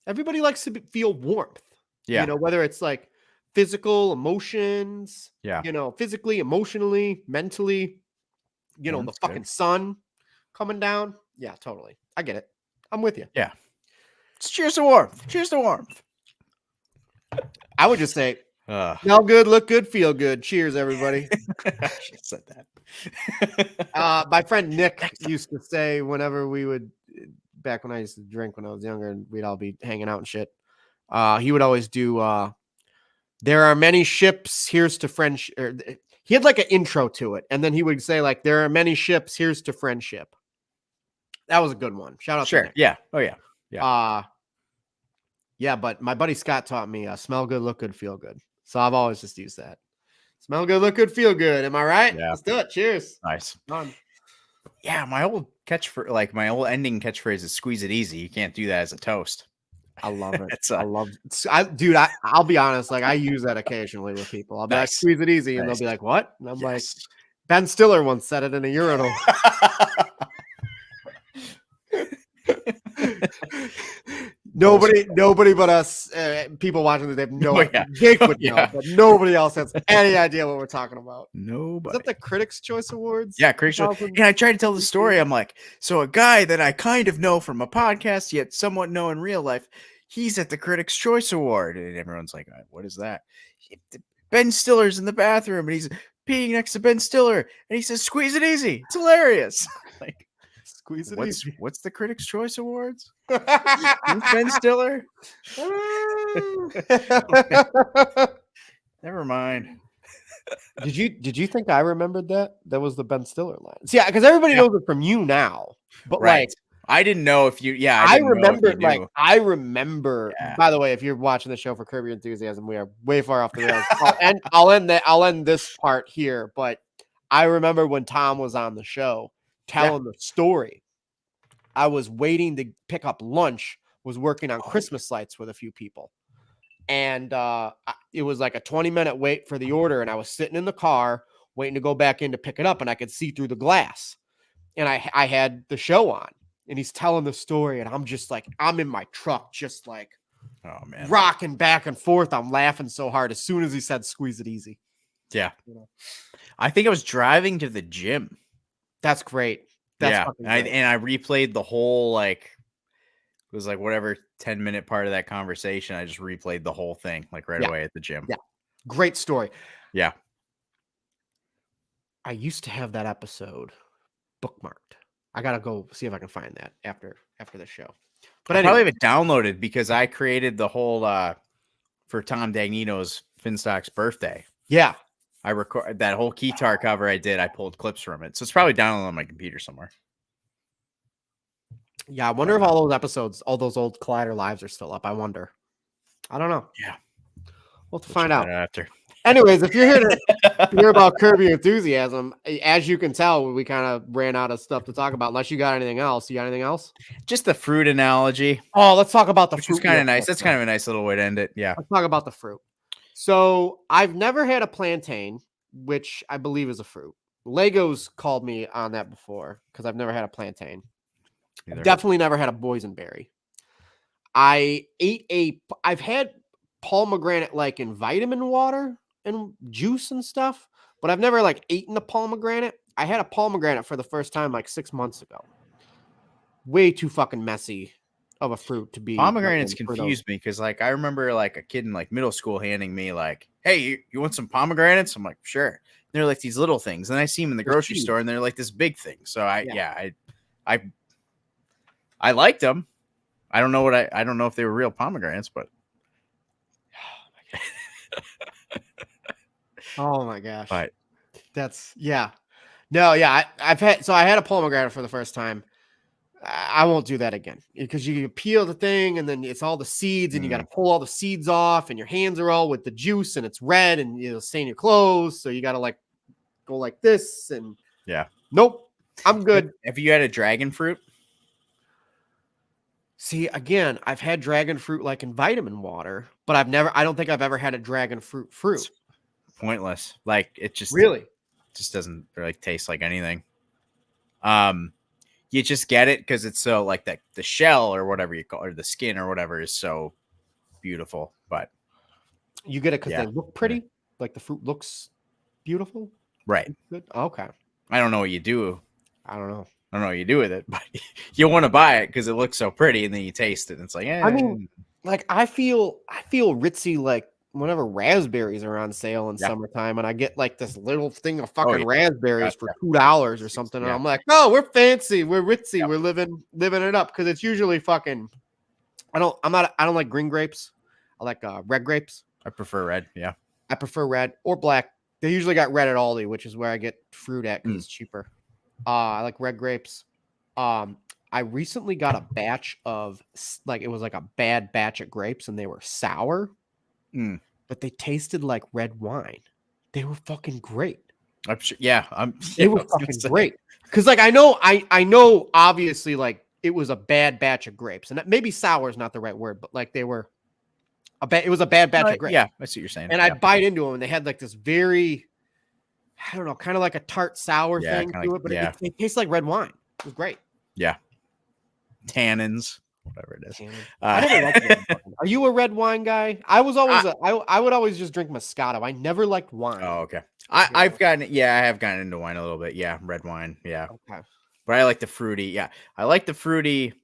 Everybody likes to feel warmth. Yeah. You know, whether it's like physical emotions, Yeah. you know, physically, emotionally, mentally, you know, the Warmth's fucking good. sun coming down. Yeah, totally. I get it. I'm with you. It's cheers to warmth. Cheers to warmth. I would just say, I smell good, look good, feel good. Cheers, everybody. should have said that. My friend Nick used to say whenever we would, back when I used to drink when I was younger and we'd all be hanging out and shit, he would always do, there are many ships, here's to friendship. He had like an intro to it. And then he would say like, there are many ships, here's to friendship. That was a good one. Shout out to Sure. Nick. Yeah. Oh yeah. Yeah, but my buddy Scott taught me smell good, look good, feel good. So I've always just used that. Smell good, look good, feel good. Am I right? Yeah. Let's do it. Cheers. Nice. Done. Yeah. My old my old ending catchphrase is squeeze it easy. You can't do that as a toast. I love it. It's I love it. Dude, I'll be honest. Like I use that occasionally with people. I'll be like, Nice. squeeze it easy. And Nice. they'll be like, what? And I'm like, Yes. Ben Stiller once said it in a urinal. Nobody but us, people watching this, they have no Oh, yeah. Jake would Oh, know, yeah. but nobody else has any idea what we're talking about. Is Nobody. that the Critics' Choice Awards? Yeah, Critics' Choice. 2000? Yeah, I tried to tell the story. I'm like, so a guy that I kind of know from a podcast, yet somewhat know in real life, he's at the Critics' Choice Award. And everyone's like, what is that? Ben Stiller's in the bathroom and he's peeing next to Ben Stiller. And he says, squeeze it easy. It's hilarious. Like, Squeeze it what's, easy. what's the Critics' Choice Awards? Who's Ben Stiller? Never mind. Did you think I remembered that? That was the Ben Stiller line. See, because everybody Yeah. knows it from you now. But Right. like I didn't know if you, yeah. I didn't know if you remember, like knew. I remember. Yeah. By the way, if you're watching the show for Curb Your Enthusiasm, we are way far off the rails. I'll end this part here. But I remember when Tom was on the show telling the story. I was waiting to pick up lunch. Was working on Christmas lights with a few people, and it was like a 20-minute wait for the order. And I was sitting in the car waiting to go back in to pick it up, and I could see through the glass. And I had the show on. And he's telling the story, and I'm just like, I'm in my truck, just like Oh, man. rocking back and forth. I'm laughing so hard as soon as he said, squeeze it easy. Yeah. You know? I think I was driving to the gym. That's great. That's Yeah. fucking And great. I replayed the whole, like, it was like whatever 10-minute part of that conversation. I just replayed the whole thing, like right Yeah. away at the gym. Yeah. Great story. Yeah. I used to have that episode bookmarked. I gotta go see if I can find that after the show. But I anyway, probably have it downloaded because I created the whole for Tom Dagnino's Finstock's birthday. yeah. I record that whole Keytar cover I did. I pulled clips from it. So it's probably downloaded on my computer somewhere. Yeah, I wonder if all those episodes, all those old Collider Lives are still up. I wonder. I don't know. Yeah. We'll have to find out. After. Anyways, if you're here to hear about Curb Your Enthusiasm, as you can tell, we kind of ran out of stuff to talk about. Unless you got anything else. You got anything else? Just the fruit analogy, Oh, let's talk about the which fruit. is kind real of nice. quick, That's though. kind of a nice little way to end it. Yeah. Let's talk about the fruit. So I've never had a plantain, which I believe is a fruit. Legos called me on that before because I've never had a plantain. Either. Definitely never had a boysenberry. I've had pomegranate like in vitamin water and juice and stuff, but I've never like eaten a pomegranate. I had a pomegranate for the first time like 6 months ago. Way too fucking messy of a fruit to be. Pomegranates fucking for those. confused me because like I remember like a kid in like middle school handing me like, "Hey, you want some pomegranates?" I'm like, "Sure." They're like these little things, and I see them in the They're grocery huge. store, and they're like this big thing. So I Yeah. I liked them. I don't know I don't know if they were real pomegranates, but Oh my gosh. But- That's yeah. No, yeah. I had a pomegranate for the first time. I won't do that again because you peel the thing and then it's all the seeds and you got to pull all the seeds off and your hands are all with the juice and it's red and it'll stain your clothes. So you got to like go like this and Yeah. Nope. I'm good. Have you had a dragon fruit? See, again, I've had dragon fruit like in vitamin water, but I don't think I've ever had a dragon fruit. Pointless. Like it just doesn't really taste like anything. You just get it because it's so like that the shell or whatever you call it, or the skin or whatever is so beautiful. But You get it because Yeah. they look pretty. Like the fruit looks beautiful. right. Good. Okay. I don't know what you do. I don't know. I don't know what you do with it, but you want to buy it because it looks so pretty, and then you taste it, and it's like, I mean, like I feel ritzy like whenever raspberries are on sale in Yeah. summertime, and I get like this little thing of fucking yeah. raspberries Yeah. for $2 or something, and Yeah. I'm like, oh, we're fancy, we're ritzy, we're living it up because it's usually fucking. I don't like green grapes. I like red grapes. I prefer red. Yeah. I prefer red or black. They usually got red at Aldi, which is where I get fruit at because it's cheaper. I like red grapes. I recently got a batch of like it was like a bad batch of grapes and they were sour, but they tasted like red wine. They were fucking great. I'm sure. Yeah. They were fucking great. Because like I know obviously like it was a bad batch of grapes, and maybe sour is not the right word, but like they were it was a bad batch of grapes. Yeah, I see what you're saying. And yeah. I'd bite into them, and they had like this very, I don't know, kind of like a tart sour Yeah, thing kinda to like- it, but yeah. it tastes like red wine. It was great. Tannins, whatever it is. I never liked red wine. Are you a red wine guy? I was always I would always just drink Moscato. I never liked wine. Oh, okay. I have gotten into wine a little bit. Yeah, red wine. Yeah, Okay. but I like the fruity. Yeah, I like the fruity.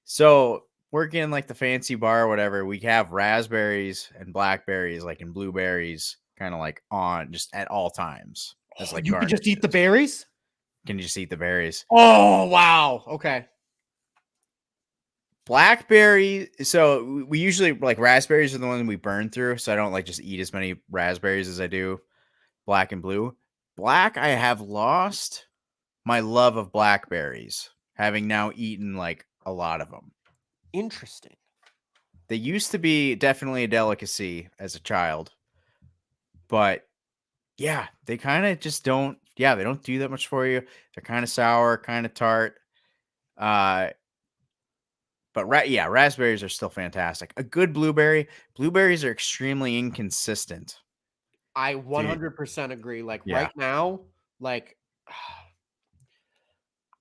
So working in like the fancy bar or whatever, we have raspberries and blackberries, like and blueberries, kind of like on just at all times. As like You could just eat the garnishes. berries? Can you just eat the berries? Oh wow. Okay. Blackberry. So we usually like raspberries are the ones we burn through. So I don't like just eat as many raspberries as I do black and blue. Black, I have lost my love of blackberries, having now eaten like a lot of them. Interesting. They used to be definitely a delicacy as a child, but yeah, they kind of just don't. Yeah, they don't do that much for you. They're kind of sour, kind of tart. But raspberries are still fantastic. A good blueberry. Blueberries are extremely inconsistent. I 100% agree. Like Yeah. right now, like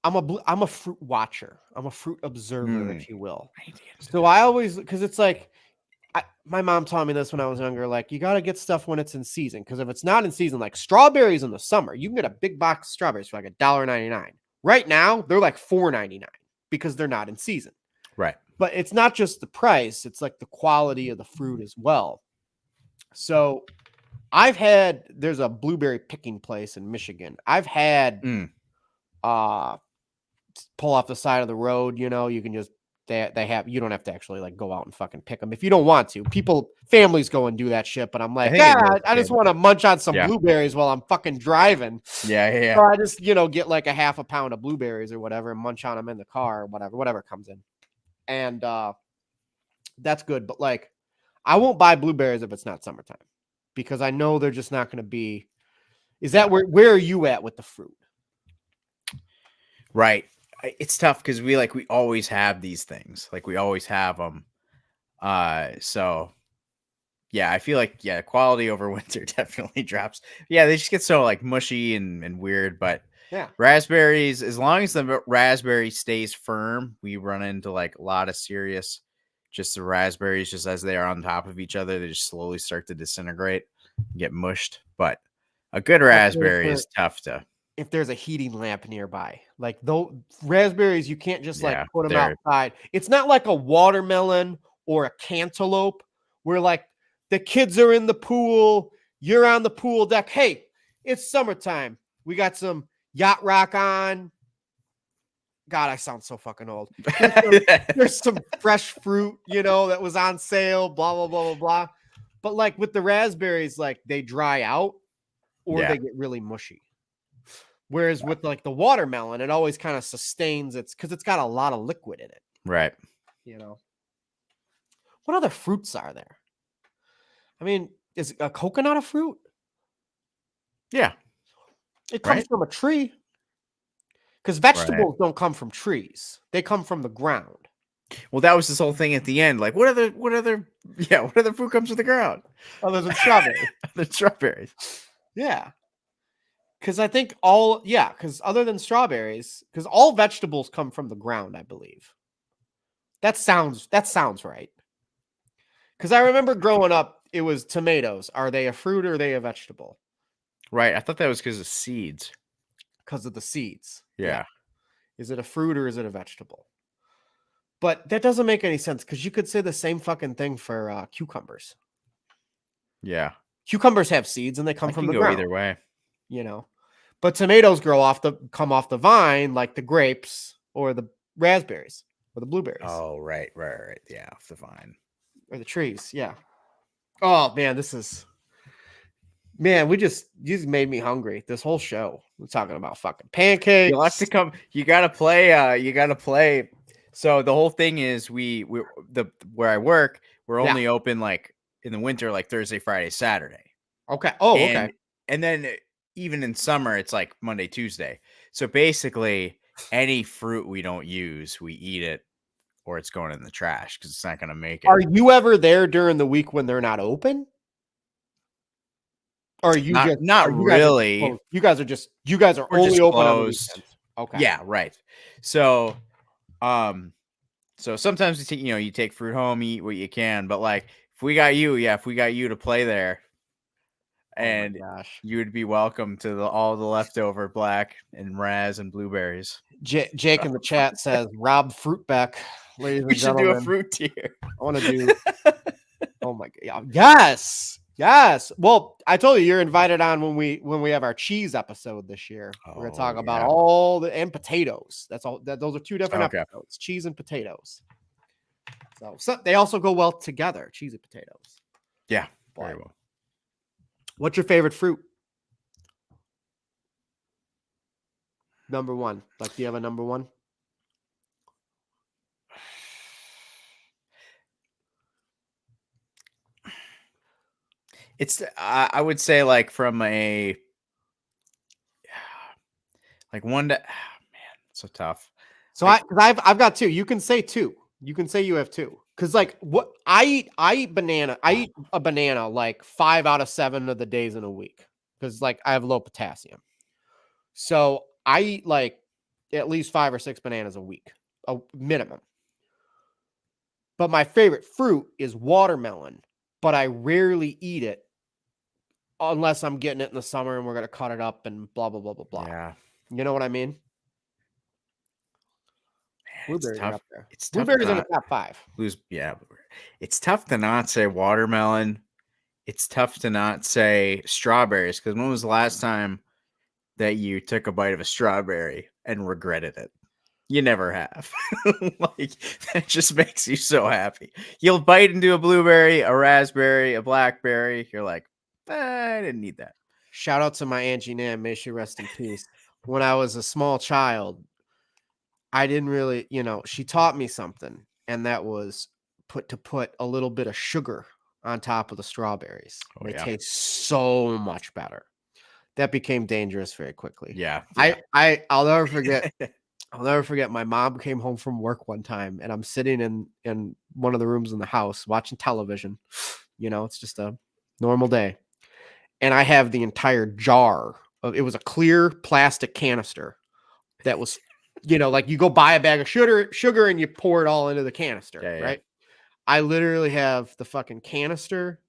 I'm a fruit watcher. I'm a fruit observer, if you will. So I always, because it's like, my mom taught me this when I was younger. Like, you got to get stuff when it's in season. Because if it's not in season, like strawberries in the summer, you can get a big box of strawberries for like $1.99. Right now, they're like $4.99 because they're not in season. Right. But it's not just the price, it's like the quality of the fruit as well. So there's a blueberry picking place in Michigan. I've had pull off the side of the road, you know, you can just you don't have to actually like go out and fucking pick them if you don't want to. Families go and do that shit, but I'm like, I just want to munch on some blueberries while I'm fucking driving. Yeah. So I just, get like a half a pound of blueberries or whatever and munch on them in the car or whatever comes in. And that's good. But like, I won't buy blueberries if it's not summertime because I know they're just not going to be. Is that where are you at with the fruit? Right. It's tough because we always have these things. Like we always have them. So yeah, I feel like quality over winter definitely drops. Yeah, they just get so like mushy and weird. But yeah, raspberries, as long as the raspberry stays firm, we run into like a lot of serious just the raspberries, just as they are on top of each other, they just slowly start to disintegrate, get mushed. But a good raspberry is tough to. If there's a heating lamp nearby, like those raspberries, you can't just like Yeah, put them they're- outside. It's not like a watermelon or a cantaloupe where like the kids are in the pool, you're on the pool deck. Hey, it's summertime. We got some yacht rock on. God, I sound so fucking old. There's some fresh fruit, you know, that was on sale, blah, blah, blah, blah, blah. But like with the raspberries, like they dry out or Yeah. they get really mushy. Whereas with like the watermelon, it always kind of sustains its because it's got a lot of liquid in it, Right. you know. What other fruits are there? I mean, is a coconut a fruit? Yeah. It comes Right. from a tree. Because vegetables don't come from trees. They come from the ground. Well, that was this whole thing at the end. Like, what other fruit comes from the ground? Other than strawberry. The strawberries. Yeah. Because I think because other than strawberries, because all vegetables come from the ground, I believe. That sounds right. Because I remember growing up, it was tomatoes. Are they a fruit or are they a vegetable? Right. I thought that was because of seeds. Because of the seeds. Yeah. Is it a fruit or is it a vegetable? But that doesn't make any sense because you could say the same fucking thing for cucumbers. Yeah. Cucumbers have seeds and they come I from can the go ground. either way. You know, but tomatoes come off the vine like the grapes or the raspberries or the blueberries Oh, right. Yeah, off the vine. or the trees. Yeah. Oh man, you just made me hungry. This whole show, we're talking about fucking pancakes. You'll have to come. You gotta play. So the whole thing is where I work, we're only open like in the winter, like Thursday, Friday, Saturday. Okay. Oh, okay. And then even in summer, it's like Monday, Tuesday. So basically, any fruit we don't use, we eat it, or it's going in the trash because it's not going to make it. Are you ever there during the week when they're not open? Or are you not really? You guys are We're only just open on the closed. weekends. Okay. Yeah, right. So, so sometimes you take fruit home, you eat what you can, but like if we got you to play there, and gosh, you would be welcome to all the leftover black and raz and blueberries. Jake in the chat says Rob Fruitbeck. Ladies We and should gentlemen, do a fruit tier. I want to do. Oh my god! Yes. Well, I told you you're invited on when we have our cheese episode this year. We're gonna talk about all and potatoes. That's all. Those are two different episodes: cheese and potatoes. So they also go well together: cheese and potatoes. Yeah, very well. What's your favorite fruit? Number one. Like, do you have a number one? It's I would say like from a like one to man, it's so tough. So I've got two. You can say two. You can say you have two. Because like what I eat banana. I eat a banana like 5 out of 7 of the days in a week. Because like I have low potassium. So I eat like at least 5 or 6 bananas a week. A minimum. But my favorite fruit is watermelon. But I rarely eat it unless I'm getting it in the summer and we're gonna cut it up and blah blah blah blah blah. Yeah. You know what I mean? Blueberries are up there. It's tough Blueberries to in the not top 5. It's tough to not say watermelon. It's tough to not say strawberries because when was the last time that you took a bite of a strawberry and regretted it? You never have. Like that just makes you so happy. You'll bite into a blueberry, a raspberry, a blackberry. You're like, I didn't need that. Shout out to my Angie Nam, may she rest in peace. When I was a small child, I didn't really, she taught me something, and that was put a little bit of sugar on top of the strawberries. Oh, They yeah. taste so much better. That became dangerous very quickly. Yeah. I'll never forget. I'll never forget. My mom came home from work one time, and I'm sitting in one of the rooms in the house watching television. It's just a normal day, and I have the entire jar. It was a clear plastic canister that was, like you go buy a bag of sugar and you pour it all into the canister, Yeah. right? I literally have the fucking canister.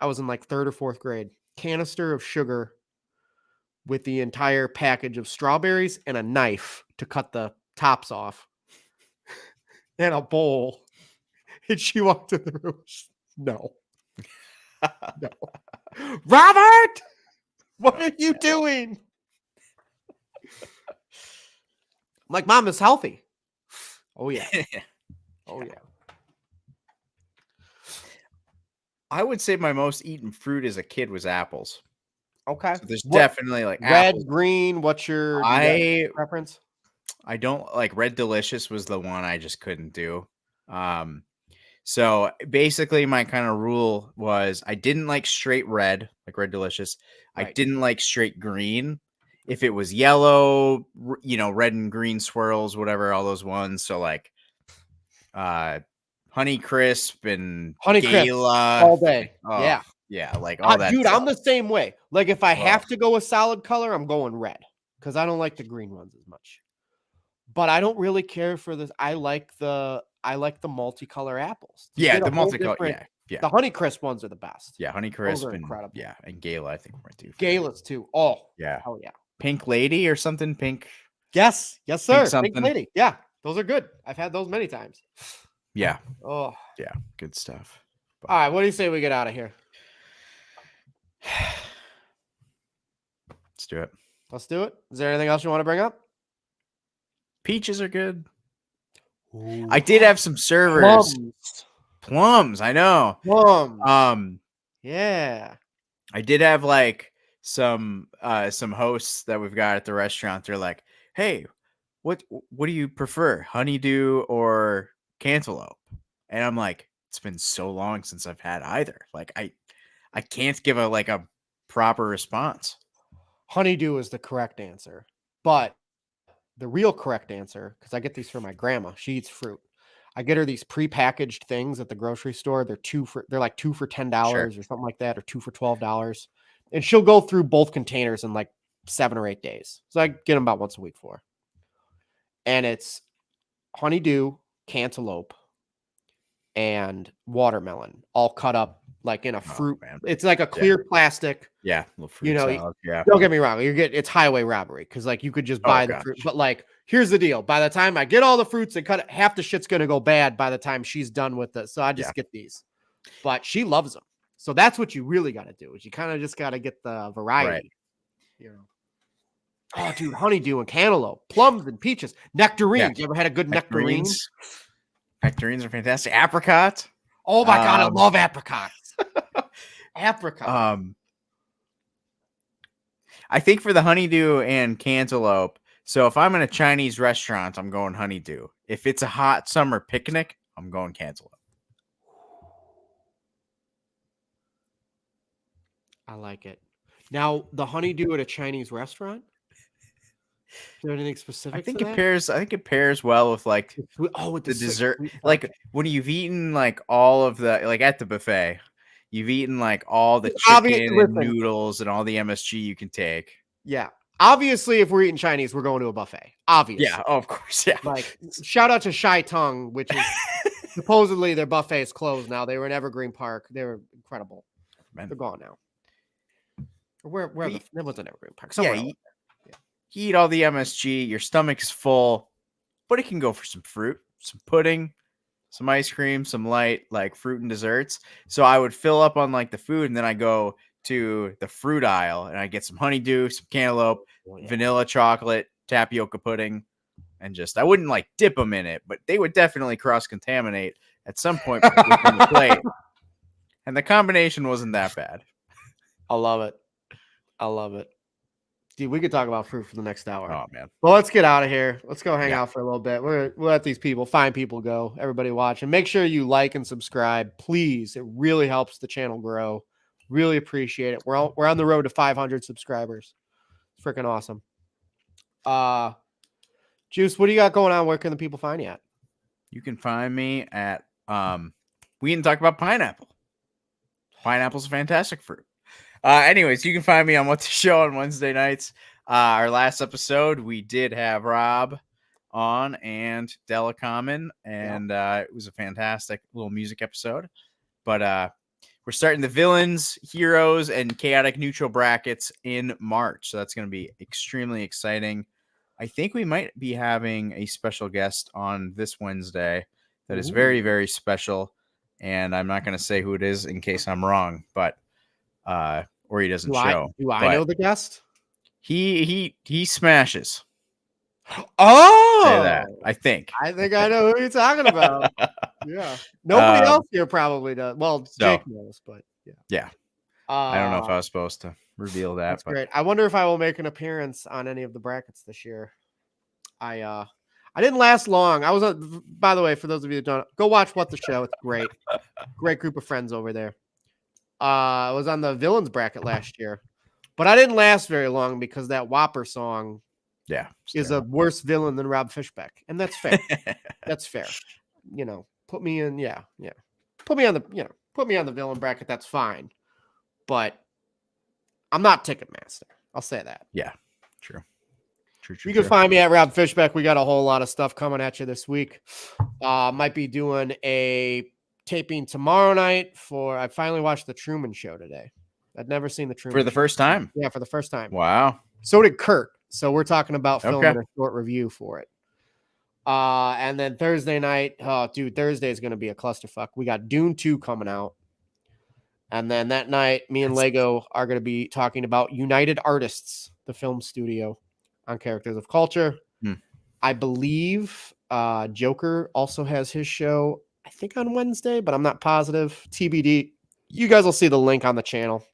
I was in like 3rd or 4th grade. Canister of sugar with the entire package of strawberries and a knife to cut the tops off and a bowl. And she walked in the room. No. No. Robert! What are you doing? I'm like, Mom, it's healthy. Oh, yeah. Oh, yeah. I would say my most eaten fruit as a kid was apples. Okay. So there's What- definitely like Red, apples. green, what's your preference? I don't like Red Delicious was the one I just couldn't do. So basically my kind of rule was I didn't like straight red, like Red Delicious. I Right. didn't like straight green. If it was yellow, red and green swirls, whatever, all those ones. So like Honey Crisp and Honey Crisp Gala all day. Oh, Yeah. Yeah, like all that. Dude, I'm stuff. the same way. Like if I Wow. have to go a solid color, I'm going red because I don't like the green ones as much. But I don't really care for this. I like the multicolor apples. You Yeah, get a the whole multicolor. different- Yeah. The Honey Crisp ones are the best. Yeah, Honey Crisp are and incredible. yeah, and Gala, I think we're too. Galas too. Oh, Yeah. oh yeah. Pink Lady or something. Pink. Yes, yes, sir. Pink something. Lady. Yeah, those are good. I've had those many times. Yeah. Oh, Yeah. Good stuff. all right. What do you say we get out of here? Let's do it. Let's do it. Is there anything else you want to bring up? Peaches are good. I did have some servers. Plums. I know. Plums. Yeah. I did have like some hosts that we've got at the restaurant. They're like, "Hey, what do you prefer, honeydew or cantaloupe?" And I'm like, "It's been so long since I've had either. Like, I can't give a proper response." Honeydew is the correct answer, but the real correct answer, because I get these from my grandma. She eats fruit. I get her these prepackaged things at the grocery store. They're like 2 for $10 or something like that, or 2 for $12. And she'll go through both containers in like 7 or 8 days. So I get them about once a week for her. And it's honeydew, cantaloupe, and watermelon, all cut up like in a fruit. man. It's like a clear plastic. Yeah, little fruit You know, salad. Yeah. Don't get me wrong. It's highway robbery because like you could just Oh, buy the gosh. fruit. But like, here's the deal. By the time I get all the fruits and cut it, half the shit's gonna go bad by the time she's done with it. So I just get these. But she loves them. So that's what you really got to do. Is you kind of just got to get the variety. You know. Oh, dude, honeydew and cantaloupe, plums and peaches, nectarines. You ever had a good nectarine? Nectarines are fantastic. Apricot. Oh my god, I love apricots. Apricot. I think for the honeydew and cantaloupe. So if I'm in a Chinese restaurant, I'm going honeydew. If it's a hot summer picnic, I'm going cantaloupe. I like it. Now, the honeydew at a Chinese restaurant? Is there anything specific? I think to it that? pairs. I think it pairs well with like with the sick dessert. sweet Like stuff. when you've eaten like all of the like at the buffet, you've eaten like all the Obvious- chicken and listen. noodles and all the MSG you can take. Yeah. Obviously, if we're eating Chinese, we're going to a buffet. Obviously. Yeah, oh, of course. Yeah. Like, shout out to Shy Tongue, which is supposedly their buffet is closed now. They were in Evergreen Park. They were incredible. Man. They're gone now. Where that wasn't Evergreen Park. Yeah, Somewhere else. you eat all the MSG, your stomach is full, but it can go for some fruit, some pudding, some ice cream, some light like fruit and desserts. So I would fill up on like the food, and then I go to the fruit aisle and I get some honeydew, some cantaloupe, vanilla chocolate, tapioca pudding, and just I wouldn't like dip them in it, but they would definitely cross contaminate at some point within the plate. And the combination wasn't that bad. I love it. I love it. Dude, we could talk about fruit for the next hour. Oh man. Well, let's get out of here. Let's go hang Yeah. out for a little bit. We'll let these people, fine people go. Everybody watch. And make sure you like and subscribe, please. It really helps the channel grow. Really appreciate it. We're on the road to 500 subscribers. It's freaking awesome. Juice, what do you got going on? Where can the people find you at? You can find me at we didn't talk about pineapple. Pineapple's a fantastic fruit. Anyways, you can find me on What the Show on Wednesday nights. Our last episode, we did have Rob on and Della Common, and it was a fantastic little music episode. But we're starting the villains, heroes, and chaotic neutral brackets in March, so that's going to be extremely exciting. I think we might be having a special guest on this Wednesday that is very, very special, and I'm not going to say who it is in case I'm wrong, but or he doesn't show. Do I but know the guest? He smashes. Oh, Say that. I think. I think I know who you're talking about. Yeah. Nobody else here probably does. Well, Jake knows, but yeah. Yeah. I don't know if I was supposed to reveal that. That's but great. I wonder if I will make an appearance on any of the brackets this year. I didn't last long. I was by the way, for those of you that don't go watch What the Show. It's great. Great group of friends over there. I was on the villains bracket last year, but I didn't last very long because that Whopper song is a worse villain than Rob Fishbeck. And that's fair. That's fair. You know, put me in. Yeah. Put me on the villain bracket. That's fine. But I'm not Ticketmaster. I'll say that. Yeah. True. You can find me at Rob Fishbeck. We got a whole lot of stuff coming at you this week. Might be doing a taping tomorrow night I finally watched The Truman Show today. I'd never seen The Truman for the Show. first time. Yeah, for the first time. Wow. So did Kurt. So we're talking about filming a short review for it. And then Thursday night, Thursday is going to be a clusterfuck. We got Dune 2 coming out. And then that night, me and Lego are going to be talking about United Artists, the film studio, on Characters of Culture. I believe Joker also has his show, I think on Wednesday, but I'm not positive. TBD. You guys will see the link on the channel.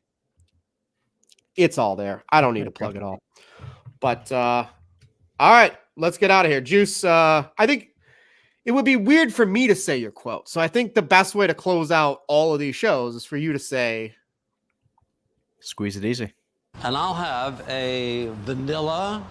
It's all there. I don't need to plug it all. But all right, let's get out of here. Juice, I think it would be weird for me to say your quote. So I think the best way to close out all of these shows is for you to say, squeeze it easy. And I'll have a vanilla